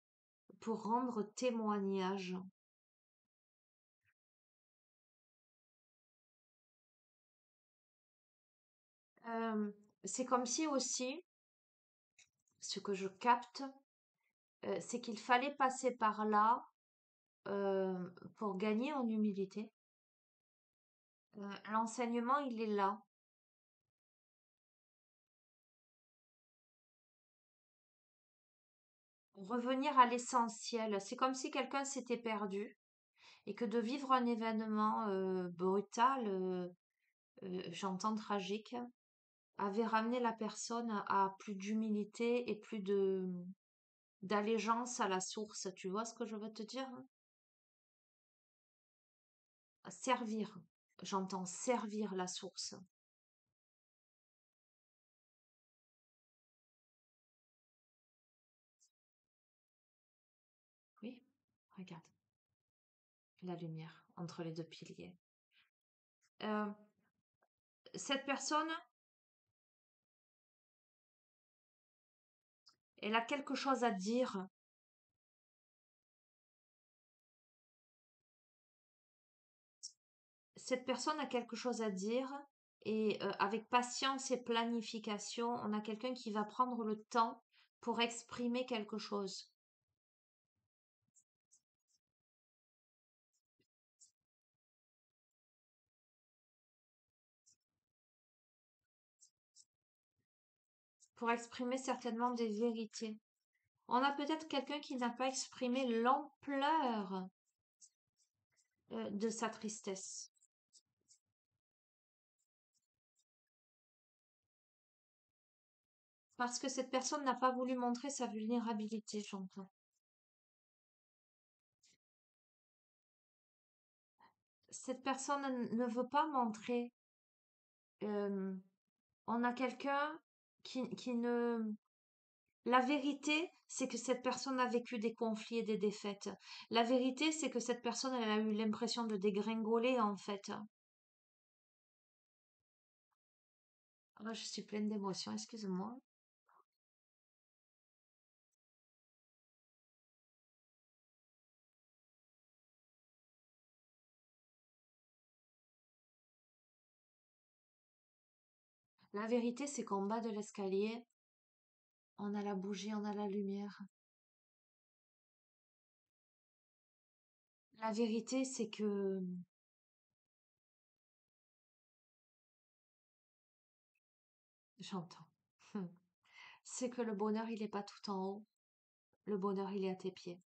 pour rendre témoignage. Euh, c'est comme si aussi, ce que je capte, c'est qu'il fallait passer par là pour gagner en humilité. L'enseignement, il est là. Revenir à l'essentiel. C'est comme si quelqu'un s'était perdu et que de vivre un événement brutal, j'entends tragique, avait ramené la personne à plus d'humilité et plus de d'allégeance à la source. Tu vois ce que je veux te dire? Servir. J'entends servir la source. Oui, regarde, la lumière entre les deux piliers. Euh, cette personne, elle a quelque chose à dire. Cette personne a quelque chose à dire et avec patience et planification, on a quelqu'un qui va prendre le temps pour exprimer quelque chose, pour exprimer certainement des vérités. On a peut-être quelqu'un qui n'a pas exprimé l'ampleur de sa tristesse. Parce que cette personne n'a pas voulu montrer sa vulnérabilité, j'entends. Cette personne ne veut pas montrer. euh, on a quelqu'un qui ne... La vérité, c'est que cette personne a vécu des conflits et des défaites. La vérité, c'est que cette personne, elle a eu l'impression de dégringoler, en fait. Ah, je suis pleine d'émotions, excuse-moi. La vérité, c'est qu'en bas de l'escalier, on a la bougie, on a la lumière. La vérité, c'est que j'entends. C'est que le bonheur, il n'est pas tout en haut. Le bonheur, il est à tes pieds.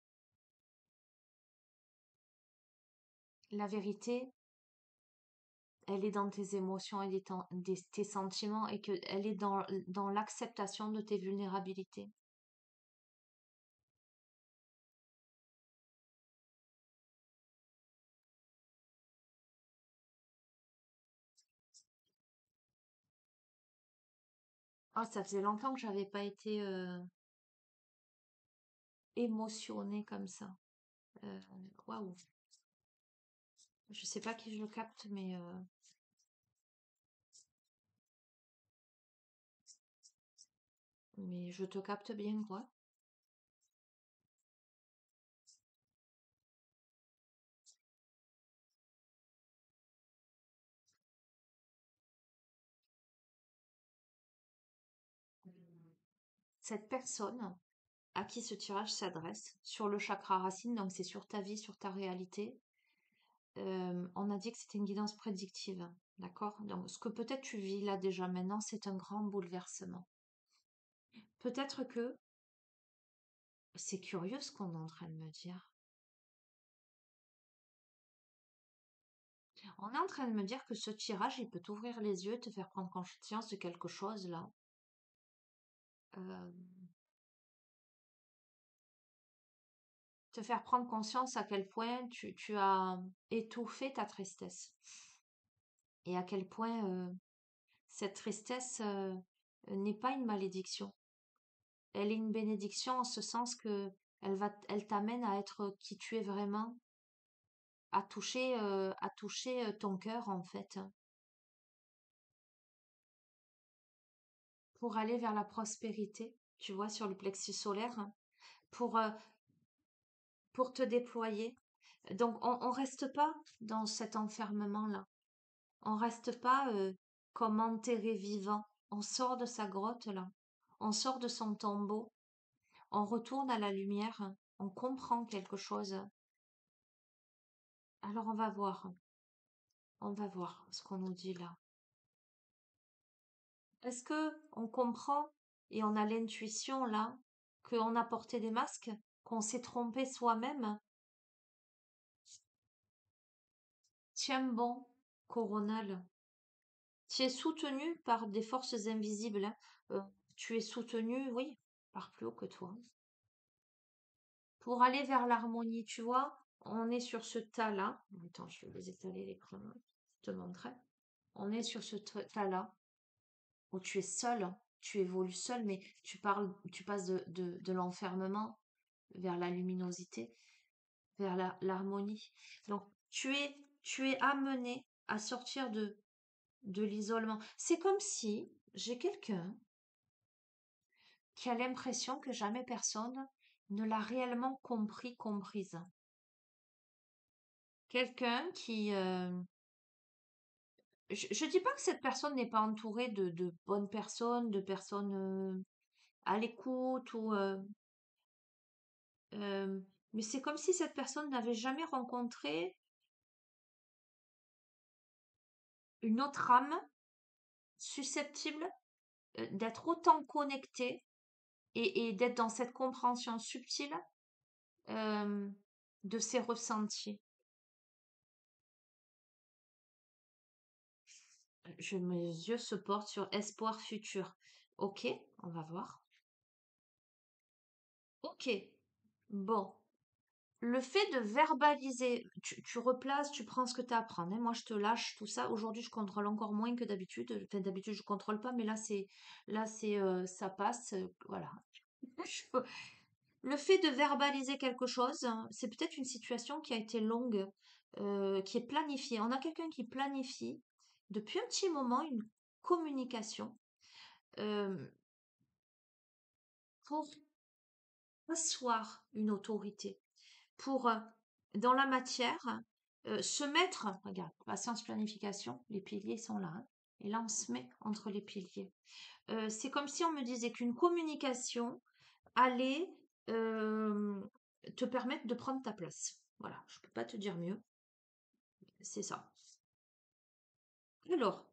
La vérité, elle est dans tes émotions, elle est dans tes sentiments et que elle est dans l'acceptation de tes vulnérabilités. Ah, ça faisait longtemps que j'avais pas été émotionnée comme ça. Euh, Waouh. Je sais pas qui je le capte, mais je te capte bien, quoi. Cette personne à qui ce tirage s'adresse, sur le chakra racine, donc c'est sur ta vie, sur ta réalité, on a dit que c'était une guidance prédictive, d'accord? Donc ce que peut-être tu vis là déjà maintenant, c'est un grand bouleversement. Peut-être que c'est curieux ce qu'on est en train de me dire. On est en train de me dire que ce tirage, il peut t'ouvrir les yeux, te faire prendre conscience de quelque chose là. Euh, Te faire prendre conscience à quel point tu as étouffé ta tristesse. Et à quel point cette tristesse n'est pas une malédiction. Elle est une bénédiction en ce sens que elle t'amène à être qui tu es vraiment, à toucher ton cœur en fait, pour aller vers la prospérité, tu vois, sur le plexus solaire, pour, euh, pour te déployer. Donc, on reste pas dans cet enfermement-là. On reste pas comme enterré vivant. On sort de sa grotte là. On sort de son tombeau. On retourne à la lumière. On comprend quelque chose. Alors on va voir. On va voir ce qu'on nous dit là. Est-ce que on comprend et on a l'intuition là qu'on a porté des masques, qu'on s'est trompé soi-même? Tiens bon, coronal. Tu es soutenu par des forces invisibles, hein. Tu es soutenu, oui, par plus haut que toi. Pour aller vers l'harmonie, tu vois, on est sur ce tas-là. Attends, je vais les étaler l'écran, je te montrer. On est sur ce tas-là où tu es seul, hein. Tu évolues seul, mais tu passes de l'enfermement vers la luminosité, vers l'harmonie. Donc, tu es amené à sortir de l'isolement. C'est comme si j'ai quelqu'un qui a l'impression que jamais personne ne l'a réellement compris, comprise. Quelqu'un qui... je dis pas que cette personne n'est pas entourée de bonnes personnes, de personnes à l'écoute euh, mais c'est comme si cette personne n'avait jamais rencontré une autre âme susceptible d'être autant connectée et d'être dans cette compréhension subtile euh, de ses ressentis. Mes yeux se portent sur espoir futur. Ok, on va voir. Ok, bon. Le fait de verbaliser, tu replaces, tu prends ce que tu as à prendre, hein. Moi, je te lâche tout ça. Aujourd'hui, je contrôle encore moins que d'habitude. Enfin, d'habitude, je contrôle pas, mais ça passe. Voilà. Je- Le fait de verbaliser quelque chose, hein, c'est peut-être une situation qui a été longue, qui est planifiée. On a quelqu'un qui planifie depuis un petit moment une communication euh, pour asseoir une autorité, pour, dans la matière, se mettre, regarde, patience, planification, les piliers sont là, hein, et là on se met entre les piliers. C'est comme si on me disait qu'une communication allait euh, te permettre de prendre ta place. Voilà, je peux pas te dire mieux, c'est ça. Alors,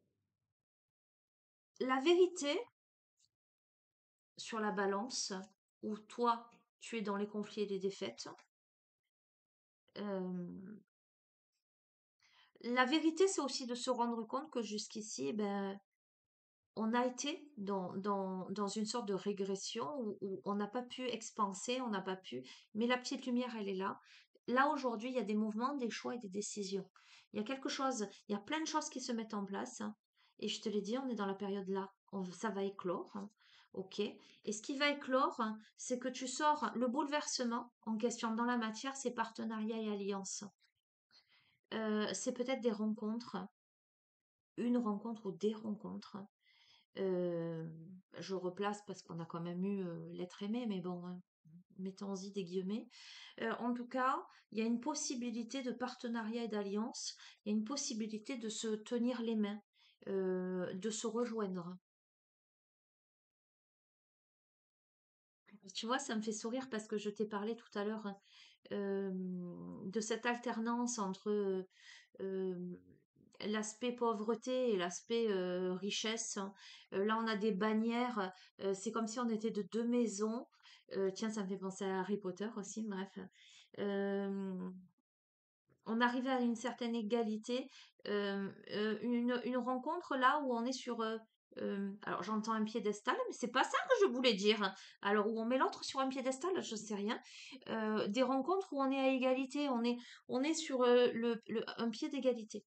la vérité sur la balance, où toi, tu es dans les conflits et les défaites, euh, la vérité, c'est aussi de se rendre compte que jusqu'ici, eh ben, on a été dans une sorte de régression où on n'a pas pu expanser, on n'a pas pu, mais la petite lumière, elle est là. Là, aujourd'hui, il y a des mouvements, des choix et des décisions. Il y a quelque chose, il y a plein de choses qui se mettent en place, hein. Et je te l'ai dit, on est dans la période là. Ça va éclore, hein. Ok. Et ce qui va éclore, hein, c'est que tu sors le bouleversement en question dans la matière, c'est partenariat et alliance. C'est peut-être des rencontres, une rencontre ou des rencontres. Euh, je replace parce qu'on a quand même eu l'être aimé, mais bon, hein, mettons-y des guillemets. En tout cas, il y a une possibilité de partenariat et d'alliance, il y a une possibilité de se tenir les mains, de se rejoindre. Tu vois, ça me fait sourire parce que je t'ai parlé tout à l'heure, hein, euh, de cette alternance entre euh, l'aspect pauvreté et l'aspect richesse, hein. Là, on a des bannières, c'est comme si on était de deux maisons. Tiens, ça me fait penser à Harry Potter aussi, bref. Euh, on arrive à une certaine égalité, une rencontre là où on est sur... alors j'entends un piédestal, mais c'est pas ça que je voulais dire, hein. Alors où on met l'autre sur un piédestal, je sais rien. Des rencontres où on est à égalité, on est sur un pied d'égalité.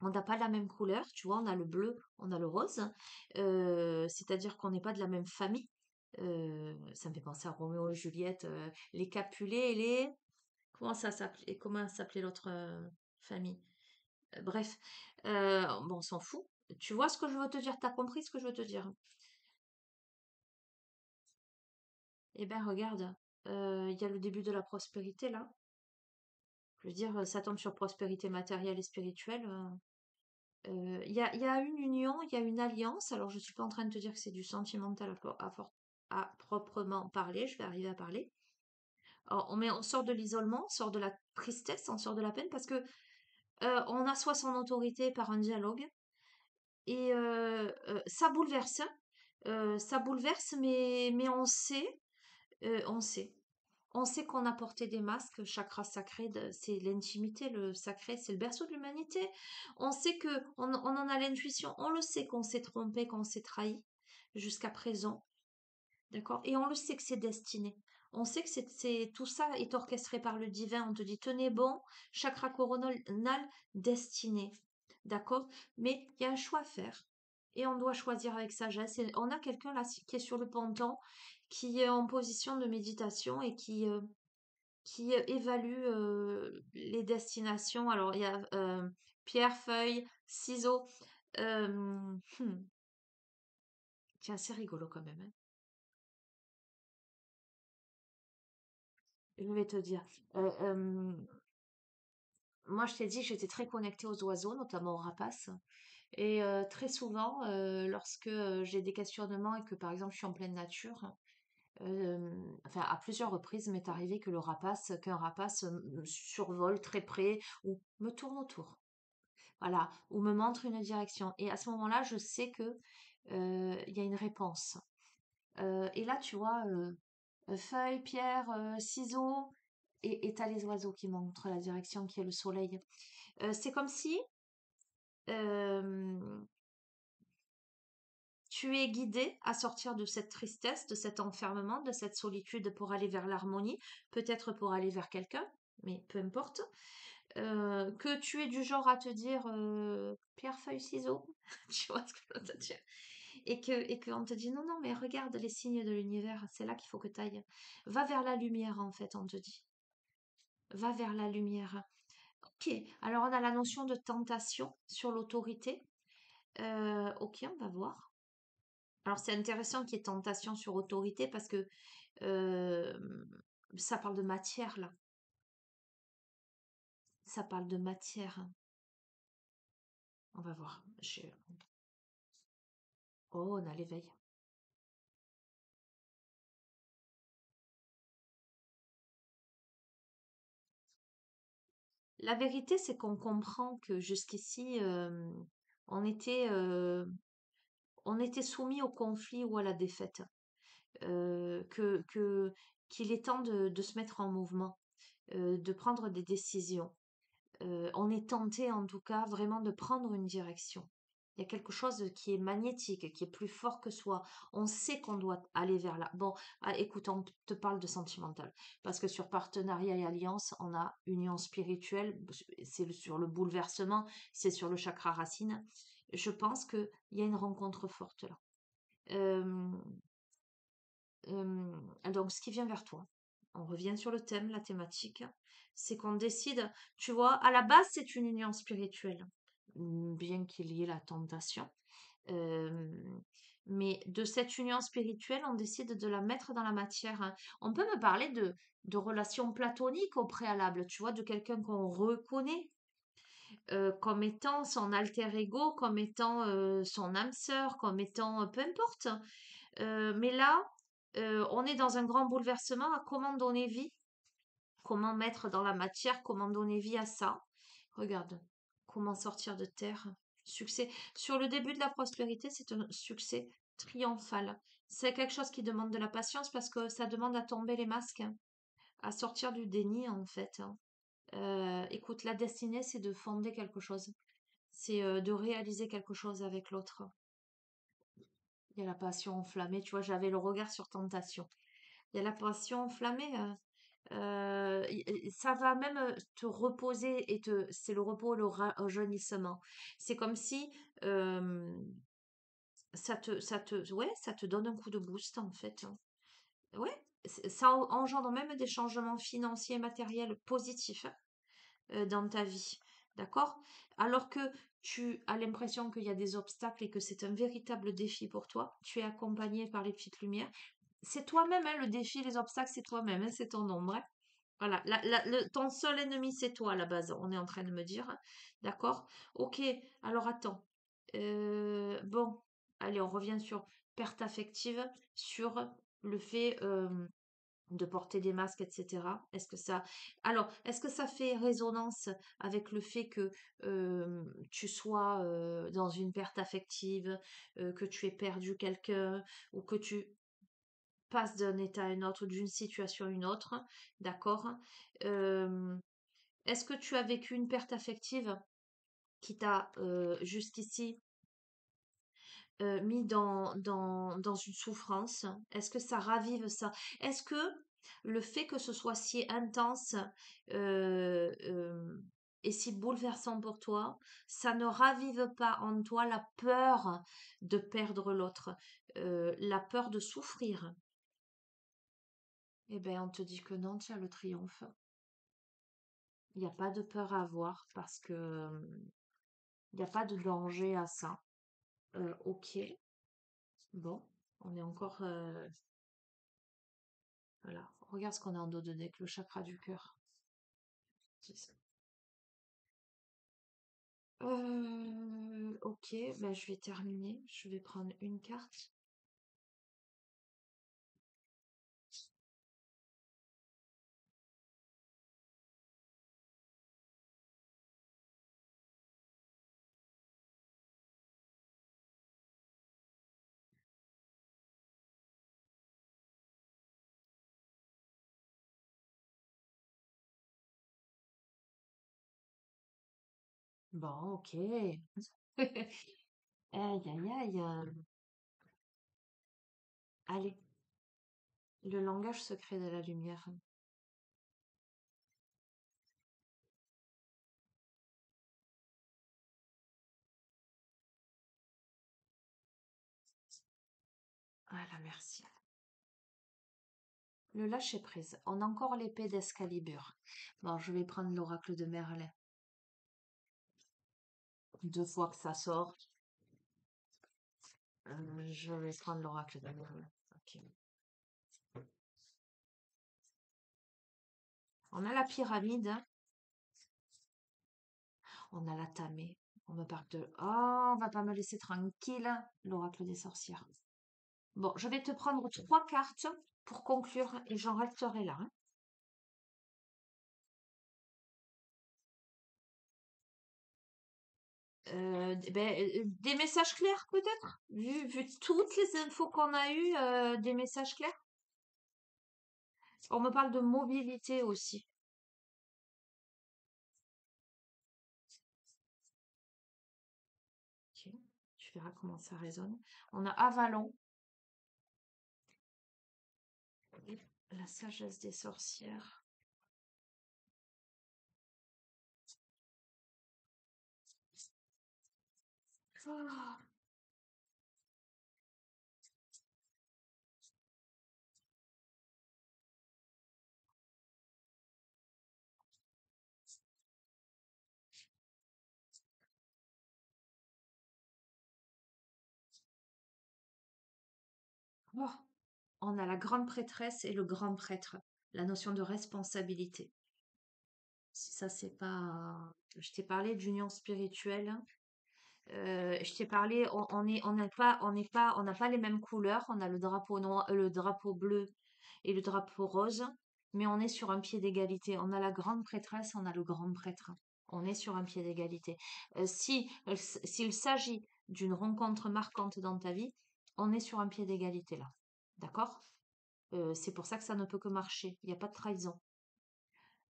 On n'a pas la même couleur, tu vois, on a le bleu, on a le rose, c'est-à-dire qu'on n'est pas de la même famille. Ça me fait penser à Roméo et Juliette, les Capulet et les... comment s'appelait l'autre famille? Bref, bon, on s'en fout. Tu vois ce que je veux te dire? T'as compris ce que je veux te dire? Eh ben, regarde, il y a le début de la prospérité là. Je veux dire, ça tombe sur prospérité matérielle et spirituelle. Il y a une union, il y a une alliance. Alors, je suis pas en train de te dire que c'est du sentimental à proprement parler. Je vais arriver à parler. Alors, on sort de l'isolement, on sort de la tristesse, on sort de la peine parce que on assoit son autorité par un dialogue. Et ça bouleverse, hein. Ça bouleverse, mais on sait. On sait qu'on a porté des masques, chakra sacré, c'est l'intimité, le sacré, c'est le berceau de l'humanité. On sait que on en a l'intuition, on le sait qu'on s'est trompé, qu'on s'est trahi jusqu'à présent, d'accord? Et on le sait que c'est destiné. On sait que tout ça est orchestré par le divin. On te dit, tenez bon, chakra coronal, destiné, d'accord? Mais il y a un choix à faire. Et on doit choisir avec sagesse. Et on a quelqu'un là qui est sur le ponton, qui est en position de méditation et qui évalue les destinations. Alors, il y a pierre, feuille, ciseaux. Euh, hmm, c'est assez rigolo quand même, hein. Je vais te dire. Euh, euh, Moi, je t'ai dit, j'étais très connectée aux oiseaux, notamment aux rapaces. Et très souvent, lorsque j'ai des questionnements et que, par exemple, je suis en pleine nature, enfin, à plusieurs reprises, m'est arrivé qu'un rapace me survole très près ou me tourne autour. Voilà, ou me montre une direction. Et à ce moment-là, je sais que il y a une réponse. Et là, tu vois, feuille, pierre, ciseaux, et t'as les oiseaux qui montrent la direction qui est le soleil. C'est comme si, euh, Tu es guidé à sortir de cette tristesse, de cet enfermement, de cette solitude pour aller vers l'harmonie, peut-être pour aller vers quelqu'un, mais peu importe. Que tu es du genre à te dire pierre, feuille, ciseaux, tu vois ce que je veux te dire? Et qu'on te dit non, non, mais regarde les signes de l'univers, c'est là qu'il faut que tu ailles. Va vers la lumière, en fait, on te dit. Va vers la lumière. Ok, alors on a la notion de tentation sur l'autorité. Ok, on va voir. Alors c'est intéressant qu'il y ait tentation sur autorité parce que euh, ça parle de matière là. Ça parle de matière. On va voir. Oh, on a l'éveil. La vérité, c'est qu'on comprend que jusqu'ici, on était, euh, on était soumis au conflit ou à la défaite. Qu'il est temps de se mettre en mouvement, de prendre des décisions. On est tenté en tout cas vraiment de prendre une direction. Il y a quelque chose qui est magnétique, qui est plus fort que soi. On sait qu'on doit aller vers là. Bon, ah, écoute, on te parle de sentimental. Parce que sur partenariat et alliance, on a union spirituelle, c'est sur le bouleversement, c'est sur le chakra racine. Je pense qu'il y a une rencontre forte là. Euh, donc, ce qui vient vers toi, on revient sur le thème, la thématique, c'est qu'on décide, tu vois, à la base, c'est une union spirituelle, bien qu'il y ait la tentation. Euh, mais de cette union spirituelle, on décide de la mettre dans la matière, hein. On peut me parler de relations platoniques au préalable, tu vois, de quelqu'un qu'on reconnaît comme étant son alter ego, comme étant son âme sœur, comme étant peu importe. Mais là, on est dans un grand bouleversement à comment donner vie, comment mettre dans la matière, comment donner vie à ça. Regarde, comment sortir de terre. Succès. Sur le début de la prospérité, c'est un succès triomphal. C'est quelque chose qui demande de la patience parce que ça demande à tomber les masques, hein, à sortir du déni en fait, hein. Écoute, la destinée, c'est de fonder quelque chose. C'est de réaliser quelque chose avec l'autre. Il y a la passion enflammée, tu vois, j'avais le regard sur tentation. Il y a la passion enflammée. Ça va même te reposer et c'est le repos, le rajeunissement. C'est comme si ouais, ça te donne un coup de boost en fait, hein. Ouais, ça engendre même des changements financiers et matériels positifs, hein, dans ta vie. D'accord? Alors que tu as l'impression qu'il y a des obstacles et que c'est un véritable défi pour toi, tu es accompagné par les petites lumières. C'est toi-même, hein, le défi, les obstacles, c'est toi-même, hein, c'est ton ombre, hein. Voilà, ton seul ennemi, c'est toi à la base, on est en train de me dire. D'accord? Ok, alors attends. Bon, allez, on revient sur perte affective, sur le fait de porter des masques, etc. Est-ce que ça fait résonance avec le fait que tu sois dans une perte affective, que tu aies perdu quelqu'un, ou que tu passes d'un état à un autre, d'une situation à une autre, d'accord? Euh, Est-ce que tu as vécu une perte affective qui t'a jusqu'ici mis dans une souffrance? Est-ce que ça ravive ça? Est-ce que le fait que ce soit si intense euh, euh, et si bouleversant pour toi, ça ne ravive pas en toi la peur de perdre l'autre, la peur de souffrir? Eh bien, on te dit que non, tiens, le triomphe. Il n'y a pas de peur à avoir parce que il n'y a pas de danger à ça. Ok, bon, on est encore. Voilà, regarde ce qu'on a en dos de deck, le chakra du cœur. C'est ça. Ok, ben je vais terminer. Je vais prendre une carte. Bon, ok. Aïe, aïe, aïe. Allez, le langage secret de la lumière. Voilà, merci. Le lâcher prise. On a encore l'épée d'Excalibur. Bon, je vais prendre l'oracle de Merlin. 2 fois que ça sort, je vais prendre l'oracle de Merlin. Ok. On a la pyramide, hein. On a la tamée. On me parle de... Oh, on va pas me laisser tranquille, l'oracle des sorcières. Bon, je vais te prendre 3 cartes pour conclure et j'en resterai là, hein. Des messages clairs peut-être? Vu toutes les infos qu'on a eues, des messages clairs? On me parle de mobilité aussi. Ok, tu verras comment ça résonne. On a Avalon, la sagesse des sorcières. Ah. Oh. On a la grande prêtresse et le grand prêtre. La notion de responsabilité. Ça, c'est pas. Je t'ai parlé d'union spirituelle. Je t'ai parlé, on n'a pas les mêmes couleurs. On a le drapeau noir, le drapeau bleu et le drapeau rose, mais on est sur un pied d'égalité. On a la grande prêtresse, on a le grand prêtre. On est sur un pied d'égalité. S'il s'agit d'une rencontre marquante dans ta vie, on est sur un pied d'égalité là. D'accord? C'est pour ça que ça ne peut que marcher. Il n'y a pas de trahison.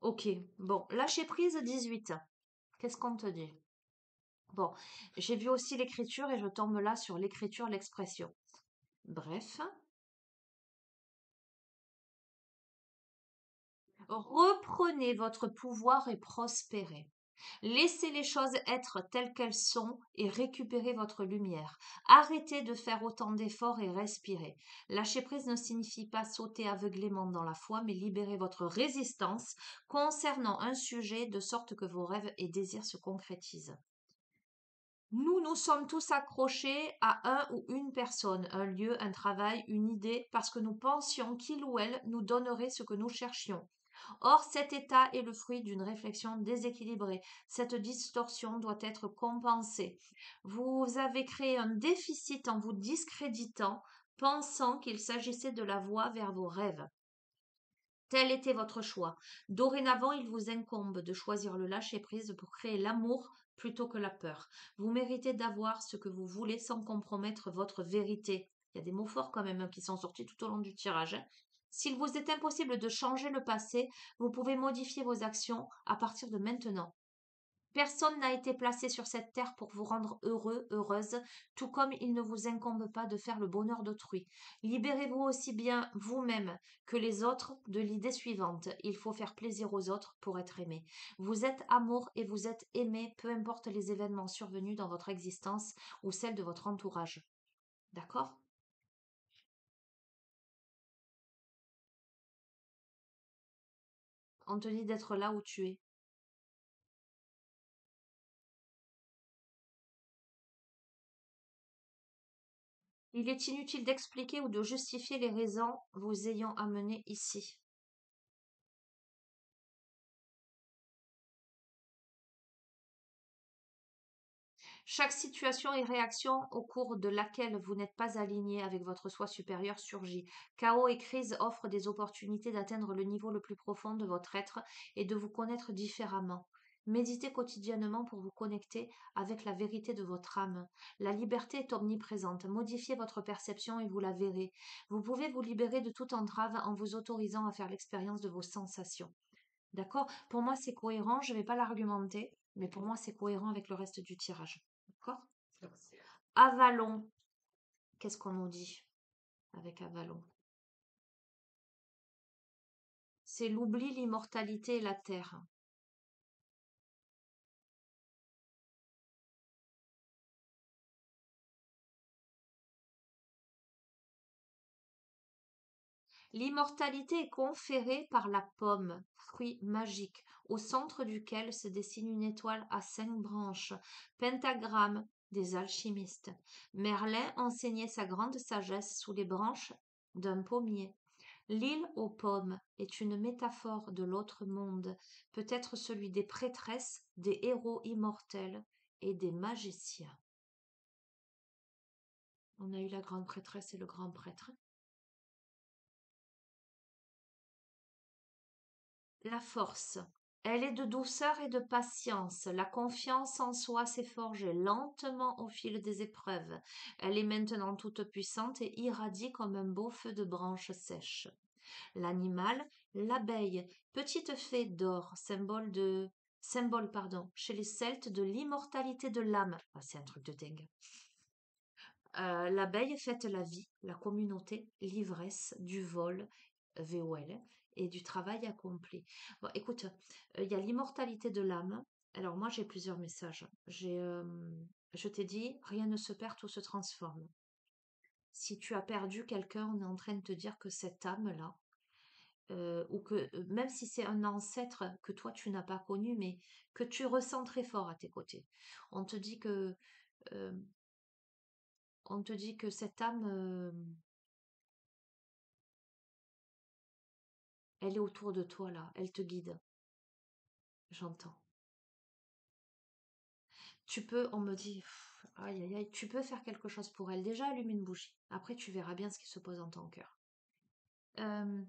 Ok, bon, lâcher prise 18. Qu'est-ce qu'on te dit? Bon, j'ai vu aussi l'écriture et je tombe là sur l'écriture, l'expression. Bref, reprenez votre pouvoir et prospérez. Laissez les choses être telles qu'elles sont et récupérez votre lumière. Arrêtez de faire autant d'efforts et respirez. Lâcher prise ne signifie pas sauter aveuglément dans la foi, mais libérer votre résistance concernant un sujet de sorte que vos rêves et désirs se concrétisent. Nous nous sommes tous accrochés à un ou une personne, un lieu, un travail, une idée, parce que nous pensions qu'il ou elle nous donnerait ce que nous cherchions. Or, cet état est le fruit d'une réflexion déséquilibrée. Cette distorsion doit être compensée. Vous avez créé un déficit en vous discréditant, pensant qu'il s'agissait de la voie vers vos rêves. Tel était votre choix. Dorénavant, il vous incombe de choisir le lâcher-prise pour créer l'amour plutôt que la peur. Vous méritez d'avoir ce que vous voulez sans compromettre votre vérité. Il y a des mots forts quand même qui sont sortis tout au long du tirage, hein. S'il vous est impossible de changer le passé, vous pouvez modifier vos actions à partir de maintenant. Personne n'a été placé sur cette terre pour vous rendre heureux, heureuse, tout comme il ne vous incombe pas de faire le bonheur d'autrui. Libérez-vous aussi bien vous-même que les autres de l'idée suivante. Il faut faire plaisir aux autres pour être aimé. Vous êtes amour et vous êtes aimé, peu importe les événements survenus dans votre existence ou celle de votre entourage. D'accord? On te dit d'être là où tu es. Il est inutile d'expliquer ou de justifier les raisons vous ayant amené ici. Chaque situation et réaction au cours de laquelle vous n'êtes pas aligné avec votre soi supérieur surgit. Chaos et crise offrent des opportunités d'atteindre le niveau le plus profond de votre être et de vous connaître différemment. Méditez quotidiennement pour vous connecter avec la vérité de votre âme. La liberté est omniprésente. Modifiez votre perception et vous la verrez. Vous pouvez vous libérer de toute entrave en vous autorisant à faire l'expérience de vos sensations. D'accord? Pour moi, c'est cohérent. Je ne vais pas l'argumenter, mais pour moi, c'est cohérent avec le reste du tirage. D'accord? Avalon, qu'est-ce qu'on nous dit? avec Avalon. C'est l'oubli, l'immortalité et la terre. L'immortalité est conférée par la pomme, fruit magique, au centre duquel se dessine une étoile à 5 branches, pentagramme des alchimistes. Merlin enseignait sa grande sagesse sous les branches d'un pommier. L'île aux pommes est une métaphore de l'autre monde, peut-être celui des prêtresses, des héros immortels et des magiciens. On a eu la grande prêtresse et le grand prêtre. La force. Elle est de douceur et de patience. La confiance en soi s'est forgée lentement au fil des épreuves. Elle est maintenant toute puissante et irradie comme un beau feu de branches sèches. L'animal, l'abeille, petite fée d'or, symbole, chez les Celtes de l'immortalité de l'âme. Ah, c'est un truc de dingue. L'abeille fête la vie, la communauté, l'ivresse, du vol, VOL, et du travail accompli. Bon, écoute, il y a l'immortalité de l'âme. Alors moi, j'ai plusieurs messages. Je t'ai dit, rien ne se perd, tout se transforme. Si tu as perdu quelqu'un, on est en train de te dire que cette âme-là, ou que même si c'est un ancêtre que toi tu n'as pas connu, mais que tu ressens très fort à tes côtés, on te dit que euh, on te dit que cette âme, elle est autour de toi là, elle te guide. J'entends. Tu peux, on me dit, pff, aïe aïe aïe, tu peux faire quelque chose pour elle. Déjà, allume une bougie. Après, tu verras bien ce qui se pose dans ton cœur. Euh,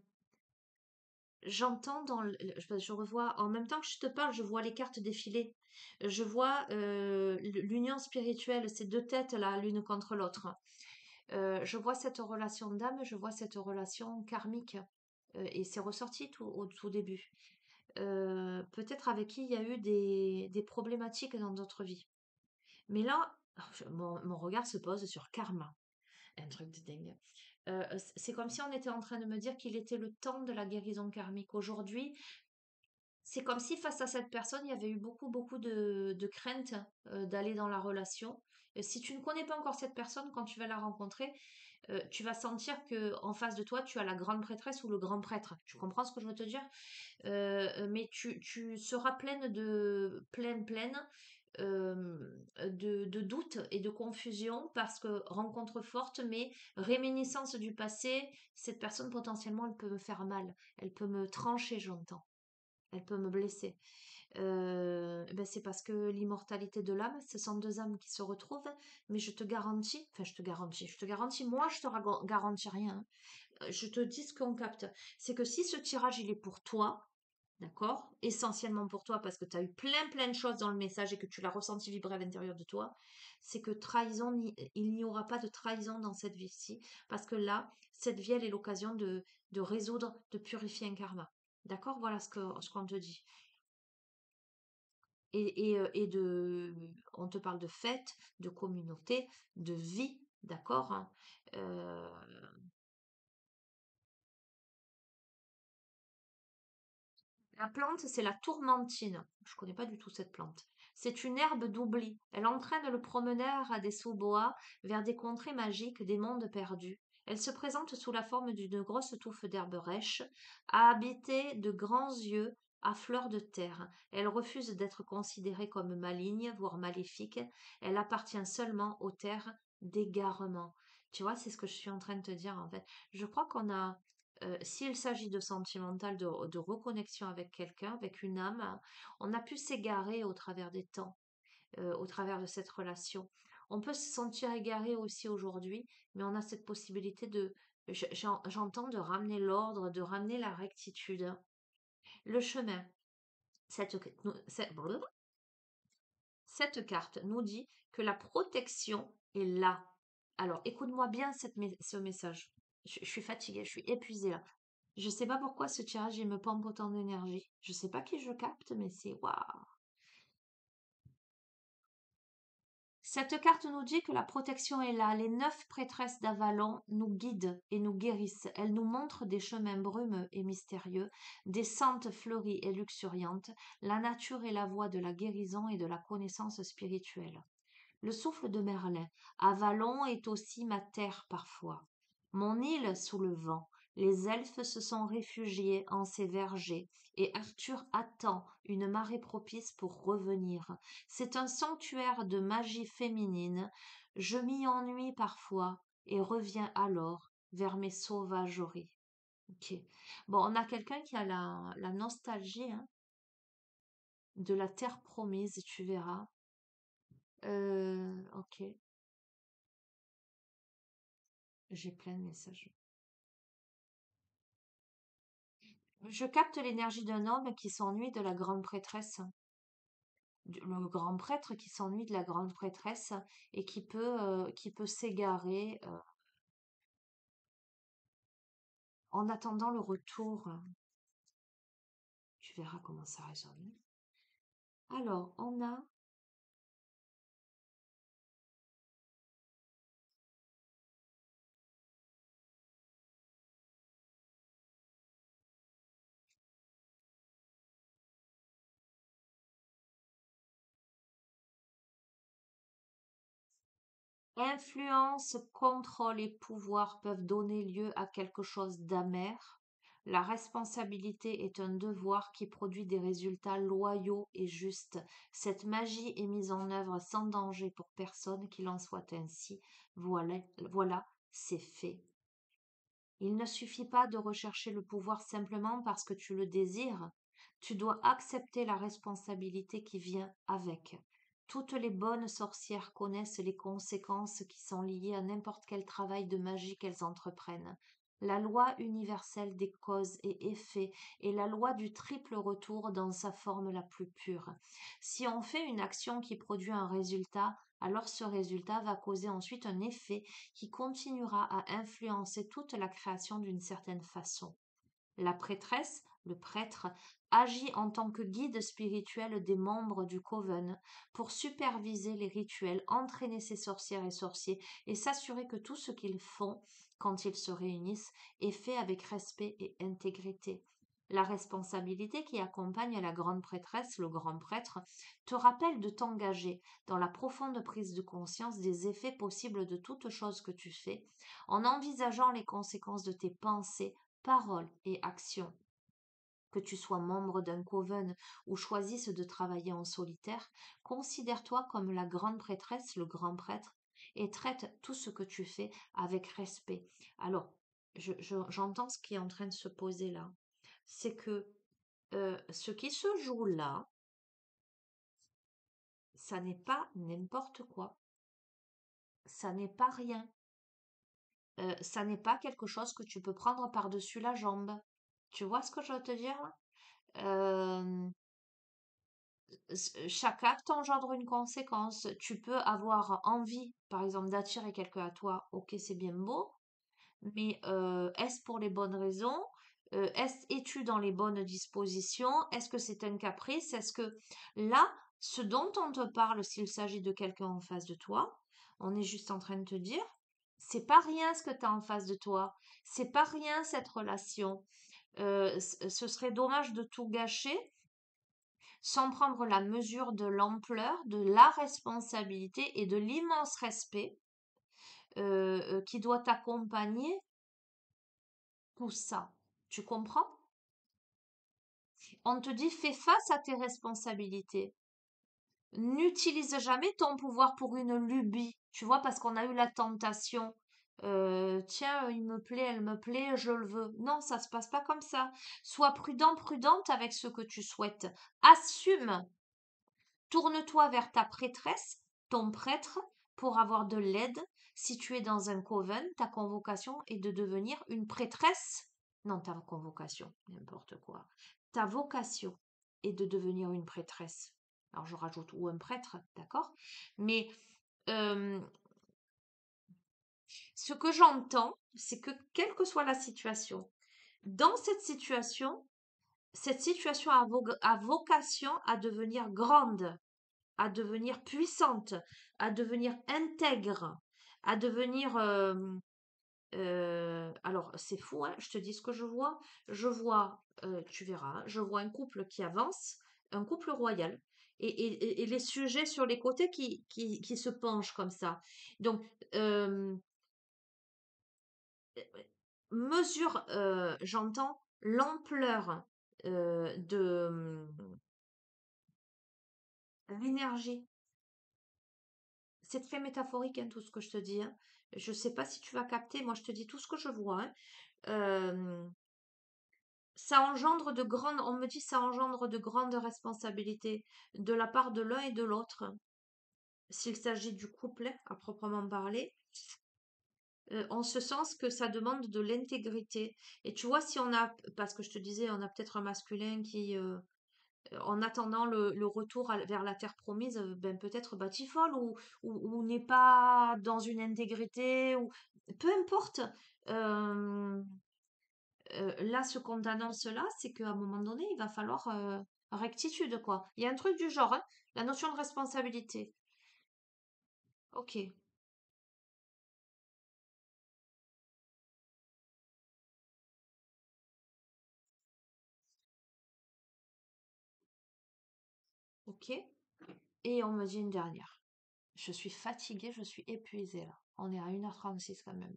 J'entends je revois, en même temps que je te parle, je vois les cartes défiler. Je vois l'union spirituelle, ces deux têtes là, l'une contre l'autre. Je vois cette relation d'âme, je vois cette relation karmique. Et c'est ressorti au tout début. Peut-être avec qui il y a eu des problématiques dans d'autres vies. Mais là, mon regard se pose sur karma. Un truc de dingue. C'est comme si on était en train de me dire qu'il était le temps de la guérison karmique. Aujourd'hui, c'est comme si face à cette personne, il y avait eu beaucoup, beaucoup de crainte d'aller dans la relation. Si tu ne connais pas encore cette personne, quand tu vas la rencontrer, tu vas sentir que en face de toi, tu as la grande prêtresse ou le grand prêtre. Tu comprends ce que je veux te dire? Mais tu seras pleine de doutes et de confusion parce que rencontre forte, mais réminiscence du passé, cette personne potentiellement, elle peut me faire mal, elle peut me trancher, j'entends, elle peut me blesser. Ben c'est parce que l'immortalité de l'âme, ce sont deux âmes qui se retrouvent, mais je te garantis, moi je te garantis rien, hein. Je te dis ce qu'on capte, c'est que si ce tirage il est pour toi, d'accord, essentiellement pour toi parce que tu as eu plein de choses dans le message et que tu l'as ressenti vibrer à l'intérieur de toi, c'est que il n'y aura pas de trahison dans cette vie-ci parce que là, cette vie elle est l'occasion de résoudre, de purifier un karma. D'accord, voilà ce qu'on te dit. On te parle de fête, de communauté, de vie, d'accord, hein. Euh, La plante, c'est la tourmentine. Je connais pas du tout cette plante. C'est une herbe d'oubli. Elle entraîne le promeneur à des sous-bois vers des contrées magiques, des mondes perdus. Elle se présente sous la forme d'une grosse touffe d'herbe rêche, habitée de grands yeux à fleur de terre. Elle refuse d'être considérée comme maligne, voire maléfique. Elle appartient seulement aux terres d'égarement. Tu vois, c'est ce que je suis en train de te dire en fait. Je crois qu'on a s'il s'agit de sentimental, de reconnexion avec quelqu'un, avec une âme, on a pu s'égarer au travers des temps, au travers de cette relation. On peut se sentir égaré aussi aujourd'hui, mais on a cette possibilité j'entends, de ramener l'ordre, de ramener la rectitude. Le chemin, cette, cette, cette carte nous dit que la protection est là. Alors, écoute-moi bien ce message. Je suis fatiguée, je suis épuisée là. Je sais pas pourquoi ce tirage il me pompe autant d'énergie. Je sais pas qui je capte, mais c'est waouh. Cette carte nous dit que la protection est là. Les 9 prêtresses d'Avalon nous guident et nous guérissent. Elles nous montrent des chemins brumeux et mystérieux, des sentes fleuries et luxuriantes. La nature est la voie de la guérison et de la connaissance spirituelle. Le souffle de Merlin. Avalon est aussi ma terre parfois. Mon île sous le vent. Les elfes se sont réfugiés en ces vergers, et Arthur attend une marée propice pour revenir. C'est un sanctuaire de magie féminine. Je m'y ennuie parfois et reviens alors vers mes sauvageries. Ok. Bon, on a quelqu'un qui a la nostalgie hein, de la terre promise, tu verras. Ok. J'ai plein de messages. Je capte l'énergie d'un homme qui s'ennuie de la grande prêtresse, le grand prêtre qui s'ennuie de la grande prêtresse et qui peut s'égarer en attendant le retour. Tu verras comment ça résonne. Alors, on a influence, contrôle et pouvoir peuvent donner lieu à quelque chose d'amer. La responsabilité est un devoir qui produit des résultats loyaux et justes. Cette magie est mise en œuvre sans danger pour personne, qu'il en soit ainsi. Voilà, voilà, c'est fait. Il ne suffit pas de rechercher le pouvoir simplement parce que tu le désires. Tu dois accepter la responsabilité qui vient avec. Toutes les bonnes sorcières connaissent les conséquences qui sont liées à n'importe quel travail de magie qu'elles entreprennent. La loi universelle des causes et effets est la loi du triple retour dans sa forme la plus pure. Si on fait une action qui produit un résultat, alors ce résultat va causer ensuite un effet qui continuera à influencer toute la création d'une certaine façon. La prêtresse, le prêtre, agit en tant que guide spirituel des membres du coven pour superviser les rituels, entraîner ses sorcières et sorciers et s'assurer que tout ce qu'ils font quand ils se réunissent est fait avec respect et intégrité. La responsabilité qui accompagne la grande prêtresse, le grand prêtre, te rappelle de t'engager dans la profonde prise de conscience des effets possibles de toute chose que tu fais, en envisageant les conséquences de tes pensées, paroles et actions. Que tu sois membre d'un coven ou choisisses de travailler en solitaire, considère-toi comme la grande prêtresse, le grand prêtre, et traite tout ce que tu fais avec respect. Alors, j'entends ce qui est en train de se poser là. C'est que ce qui se joue là, ça n'est pas n'importe quoi. Ça n'est pas rien. Ça n'est pas quelque chose que tu peux prendre par-dessus la jambe. Tu vois ce que je veux te dire là? Euh, Chaque acte engendre une conséquence. Tu peux avoir envie, par exemple, d'attirer quelqu'un à toi. Ok, c'est bien beau, mais est-ce pour les bonnes raisons? Es-tu dans les bonnes dispositions? Est-ce que c'est un caprice? Est-ce que là, ce dont on te parle, s'il s'agit de quelqu'un en face de toi, on est juste en train de te dire, c'est pas rien ce que tu as en face de toi. C'est pas rien cette relation. Ce serait dommage de tout gâcher sans prendre la mesure de l'ampleur, de la responsabilité et de l'immense respect qui doit accompagner tout ça. Tu comprends? On te dit fais face à tes responsabilités. N'utilise jamais ton pouvoir pour une lubie, tu vois, parce qu'on a eu la tentation. Tiens, il me plaît, elle me plaît, je le veux. Non, ça se passe pas comme ça. Sois prudent, prudente avec ce que tu souhaites. Assume. Tourne-toi vers ta prêtresse, ton prêtre, pour avoir de l'aide. Si tu es dans un coven, ta convocation est de devenir une prêtresse. Non, ta convocation, n'importe quoi. Ta vocation est de devenir une prêtresse. Alors je rajoute ou un prêtre, d'accord? Mais euh, ce que j'entends, c'est que quelle que soit la situation, dans cette situation a vocation à devenir grande. à devenir puissante, à devenir intègre, à devenir... alors, c'est fou, hein, je te dis ce que je vois. Je vois, tu verras, je vois un couple qui avance, un couple royal, et les sujets sur les côtés qui se penchent comme ça. Donc, euh, mesure, j'entends l'ampleur de l'énergie. C'est très métaphorique, hein, tout ce que je te dis, hein. Je sais pas si tu vas capter, moi je te dis tout ce que je vois, hein. Euh, Ça engendre de grandes, on me dit, ça engendre de grandes responsabilités de la part de l'un et de l'autre. S'il s'agit du couple à proprement parler, en ce sens que ça demande de l'intégrité. Et tu vois, si on a, parce que je te disais, on a peut-être un masculin qui, en attendant le retour vers la terre promise, ben peut-être batifole ou n'est pas dans une intégrité, ou peu importe. Euh, Là, ce qu'on t'annonce là, c'est qu'à un moment donné, il va falloir rectitude, quoi. Il y a un truc du genre, hein, la notion de responsabilité. Ok, ok. Et on me dit une dernière. Je suis fatiguée, je suis épuisée là. On est à 1h36 quand même.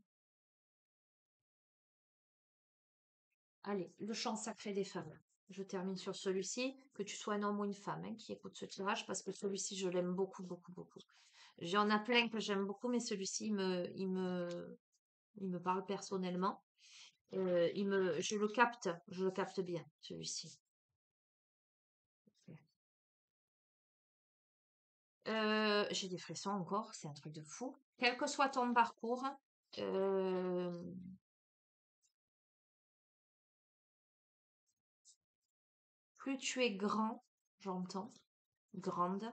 Allez, le chant sacré des femmes. Je termine sur celui-ci, que tu sois un homme ou une femme hein, qui écoute ce tirage, parce que celui-ci, je l'aime beaucoup, beaucoup, beaucoup. J'en ai plein que j'aime beaucoup, mais celui-ci, il me parle personnellement. Je le capte bien, celui-ci. J'ai des frissons encore, c'est un truc de fou. Quel que soit ton parcours, euh, plus tu es grand, j'entends, grande,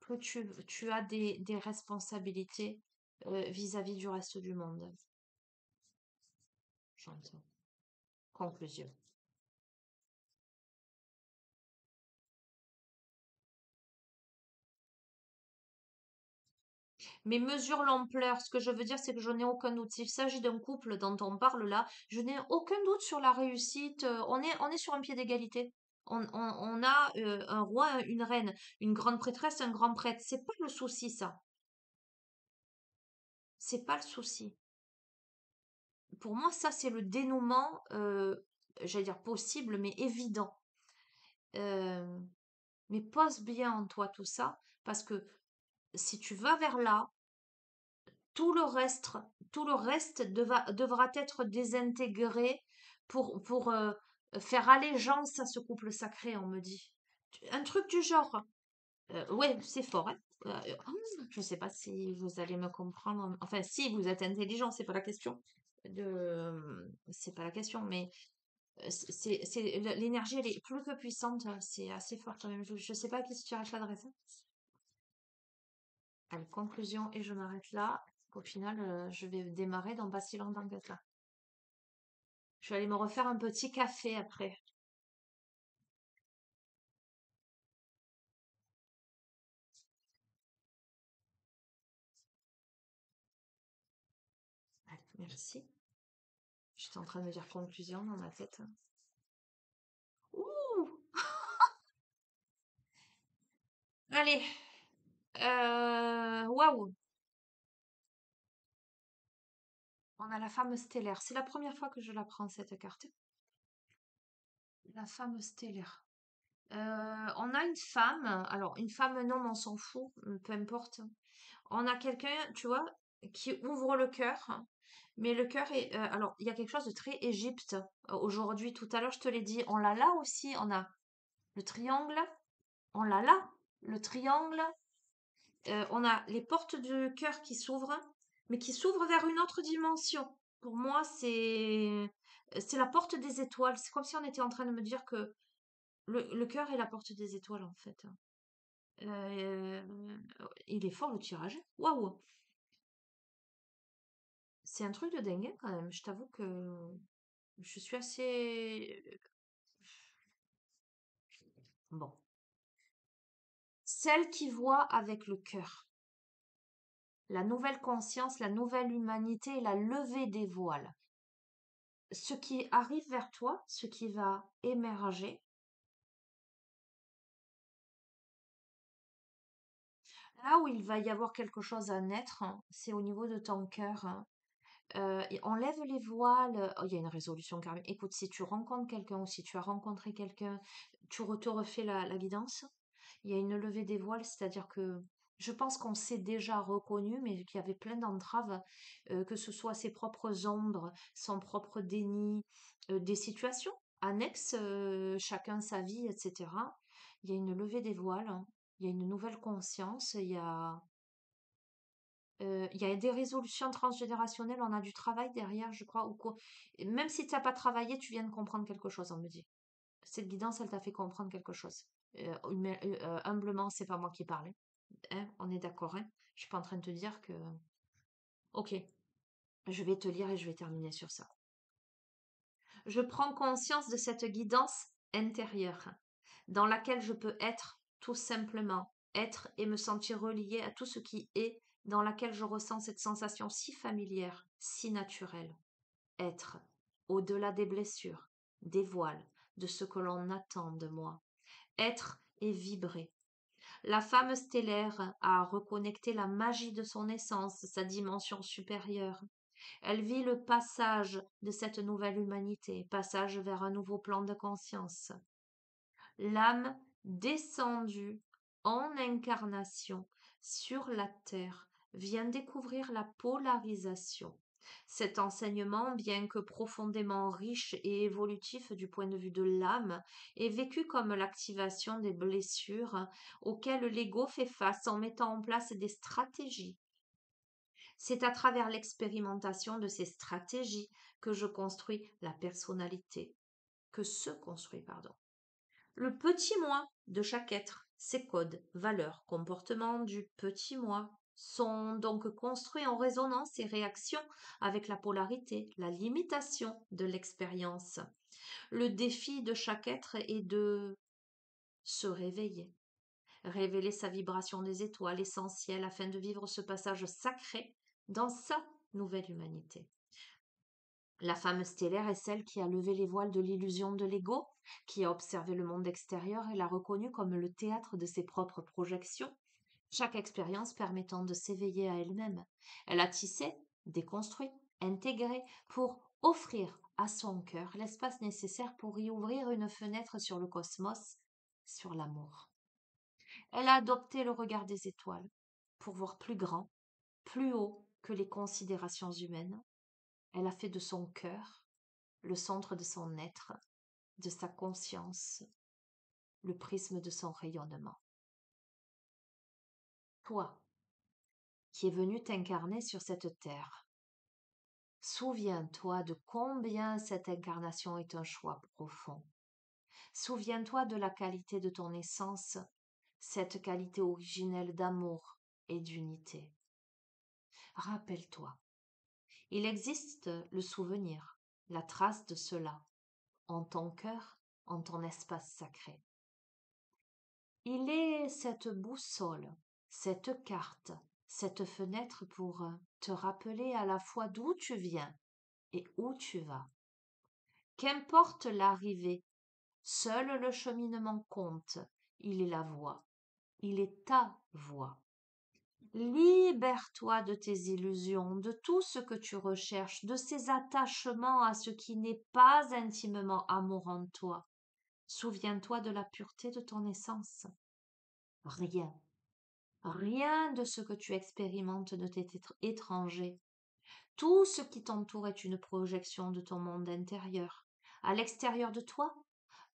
plus tu as des responsabilités vis-à-vis du reste du monde, j'entends. Conclusion. Mais mesure l'ampleur. Ce que je veux dire, c'est que je n'ai aucun doute. S'il s'agit d'un couple dont on parle là, je n'ai aucun doute sur la réussite. On est sur un pied d'égalité. On a un roi, une reine, une grande prêtresse, un grand prêtre. C'est pas le souci, ça. C'est pas le souci. Pour moi, ça, c'est le dénouement, j'allais dire possible, mais évident. Euh, mais pose bien en toi tout ça, parce que si tu vas vers là, tout le reste, tout le reste devra être désintégré pour faire allégeance à ce couple sacré, on me dit. Un truc du genre. Ouais, c'est fort, hein. Je sais pas si vous allez me comprendre. Enfin, si vous êtes intelligent, c'est pas la question. C'est pas la question, mais l'énergie, elle est plus que puissante. C'est assez fort quand même. Je sais pas à qui ce tirage s'adresse, hein. Allez, conclusion, et je m'arrête là. Au final, je vais démarrer dans pas si longtemps que ça. Je vais aller me refaire un petit café après. Allez, merci. J'étais en train de me dire conclusion dans ma tête. Ouh! Allez, waouh! On a la femme stellaire. C'est la première fois que je la prends, cette carte. La femme stellaire. On a une femme, alors une femme, un homme, on s'en fout, peu importe. On a quelqu'un, tu vois, qui ouvre le cœur, mais le cœur est... alors, il y a quelque chose de très Égypte aujourd'hui. Tout à l'heure, je te l'ai dit, on l'a là aussi, on a le triangle, on l'a là, le triangle, on a les portes du cœur qui s'ouvrent, mais qui s'ouvrent vers une autre dimension. Pour moi, c'est la porte des étoiles. C'est comme si on était en train de me dire que le cœur est la porte des étoiles, en fait. Euh, il est fort le tirage. Waouh! C'est un truc de dingue hein, quand même. Je t'avoue que je suis assez... Bon. celle qui voit avec le cœur. La nouvelle conscience, la nouvelle humanité, la levée des voiles. Ce qui arrive vers toi, ce qui va émerger, là où il va y avoir quelque chose à naître, hein, c'est au niveau de ton cœur, hein. Et enlève les voiles. Oh, il y a une résolution karmique. Écoute, si tu rencontres quelqu'un ou si tu as rencontré quelqu'un, te refais la guidance. Il y a une levée des voiles, c'est-à-dire que je pense qu'on s'est déjà reconnu, mais qu'il y avait plein d'entraves, que ce soit ses propres ombres, son propre déni, des situations annexes, chacun sa vie, etc. Il y a une levée des voiles, hein. Il y a une nouvelle conscience, il y a des résolutions transgénérationnelles, on a du travail derrière, je crois, ou quoi. Et même si tu n'as pas travaillé, tu viens de comprendre quelque chose, on me dit. Cette guidance, elle t'a fait comprendre quelque chose. Humblement, c'est pas moi qui parlais. Hein, on est d'accord, hein? Je suis pas en train de te dire que. Ok, je vais te lire et je vais terminer sur ça. Je prends conscience de cette guidance intérieure, dans laquelle je peux être tout simplement, être et me sentir relié à tout ce qui est, dans laquelle je ressens cette sensation si familière, si naturelle. Être, au-delà des blessures, des voiles, de ce que l'on attend de moi. Être et vibrer. La femme stellaire a reconnecté la magie de son essence, sa dimension supérieure. Elle vit le passage de cette nouvelle humanité, passage vers un nouveau plan de conscience. L'âme descendue en incarnation sur la terre vient découvrir la polarisation. Cet enseignement, bien que profondément riche et évolutif du point de vue de l'âme, est vécu comme l'activation des blessures auxquelles l'ego fait face en mettant en place des stratégies. C'est à travers l'expérimentation de ces stratégies que je construis la personnalité, que se construit, pardon. Le petit moi de chaque être, ses codes, valeurs, comportements du petit moi sont donc construits en résonance et réaction avec la polarité, la limitation de l'expérience. Le défi de chaque être est de se réveiller, révéler sa vibration des étoiles essentielles afin de vivre ce passage sacré dans sa nouvelle humanité. La femme stellaire est celle qui a levé les voiles de l'illusion de l'ego, qui a observé le monde extérieur et l'a reconnu comme le théâtre de ses propres projections, chaque expérience permettant de s'éveiller à elle-même. Elle a tissé, déconstruit, intégré pour offrir à son cœur l'espace nécessaire pour y ouvrir une fenêtre sur le cosmos, sur l'amour. Elle a adopté le regard des étoiles pour voir plus grand, plus haut que les considérations humaines. Elle a fait de son cœur le centre de son être, de sa conscience, le prisme de son rayonnement. Toi, qui es venu t'incarner sur cette terre, souviens-toi de combien cette incarnation est un choix profond. Souviens-toi de la qualité de ton essence, cette qualité originelle d'amour et d'unité. Rappelle-toi, il existe le souvenir, la trace de cela, en ton cœur, en ton espace sacré. Il est cette boussole, cette carte, cette fenêtre pour te rappeler à la fois d'où tu viens et où tu vas. Qu'importe l'arrivée, seul le cheminement compte, il est la voie, il est ta voie. Libère-toi de tes illusions, de tout ce que tu recherches, de ces attachements à ce qui n'est pas intimement amour en toi. Souviens-toi de la pureté de ton essence. Rien, rien de ce que tu expérimentes ne t'est étranger. Tout ce qui t'entoure est une projection de ton monde intérieur. À l'extérieur de toi,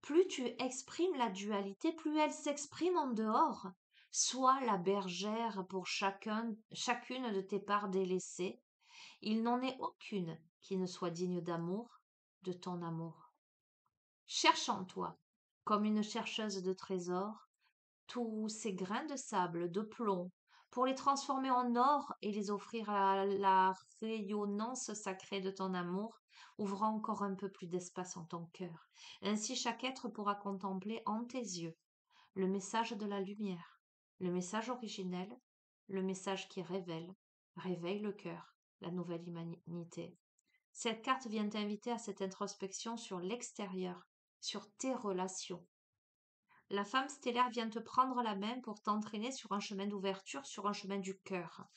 plus tu exprimes la dualité, plus elle s'exprime en dehors. Sois la bergère pour chacune de tes parts délaissées. Il n'en est aucune qui ne soit digne d'amour, de ton amour. Cherche en toi, comme une chercheuse de trésors, tous ces grains de sable, de plomb, pour les transformer en or et les offrir à la rayonnance sacrée de ton amour, ouvrant encore un peu plus d'espace en ton cœur. Ainsi chaque être pourra contempler en tes yeux le message de la lumière, le message originel, le message qui réveille le cœur, la nouvelle humanité. Cette carte vient t'inviter à cette introspection sur l'extérieur, sur tes relations. La femme stellaire vient te prendre la main pour t'entraîner sur un chemin d'ouverture, sur un chemin du cœur.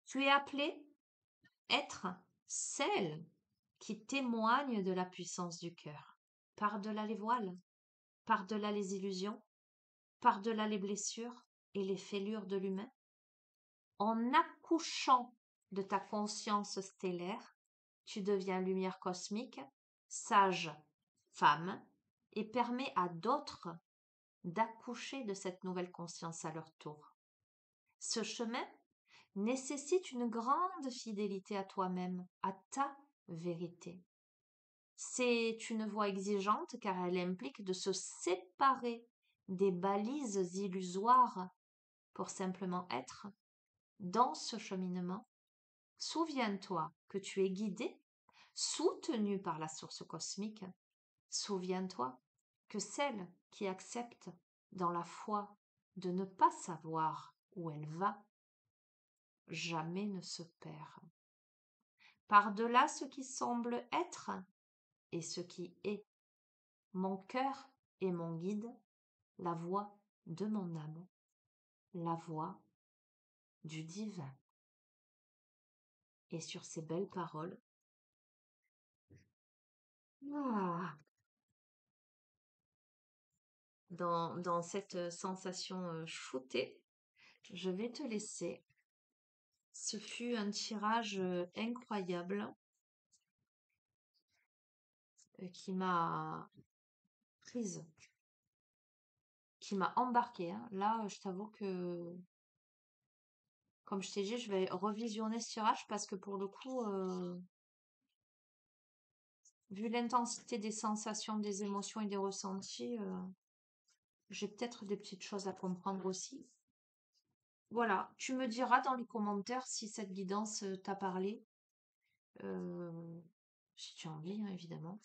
Tu es appelé être celle qui témoigne de la puissance du cœur. Par-delà les voiles, par-delà les illusions, par-delà les blessures et les fêlures de l'humain. En accouchant de ta conscience stellaire, tu deviens lumière cosmique, sage femme, et permets à d'autres d'accoucher de cette nouvelle conscience à leur tour. Ce chemin nécessite une grande fidélité à toi-même, à ta vérité. C'est une voie exigeante car elle implique de se séparer des balises illusoires pour simplement être. Dans ce cheminement, souviens-toi que tu es guidé, soutenu par la source cosmique. Souviens-toi que celle qui accepte dans la foi de ne pas savoir où elle va, jamais ne se perd. Par-delà ce qui semble être et ce qui est, mon cœur est mon guide, la voix de mon âme, la voix du divin. Et sur ces belles paroles, ah, dans cette sensation shootée, je vais te laisser. Ce fut un tirage incroyable qui m'a prise, qui m'a embarquée, hein. Là, je t'avoue que, comme je t'ai dit, je vais revisionner ce tirage parce que pour le coup, vu l'intensité des sensations, des émotions et des ressentis, j'ai peut-être des petites choses à comprendre aussi. Voilà, tu me diras dans les commentaires si cette guidance t'a parlé. Si tu as envie, hein, évidemment.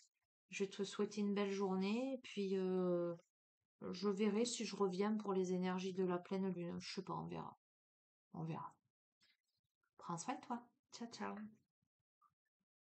Je vais te souhaiter une belle journée et puis je verrai si je reviens pour les énergies de la pleine lune. Je sais pas, on verra. On verra. Prends soin de toi. Ciao, ciao.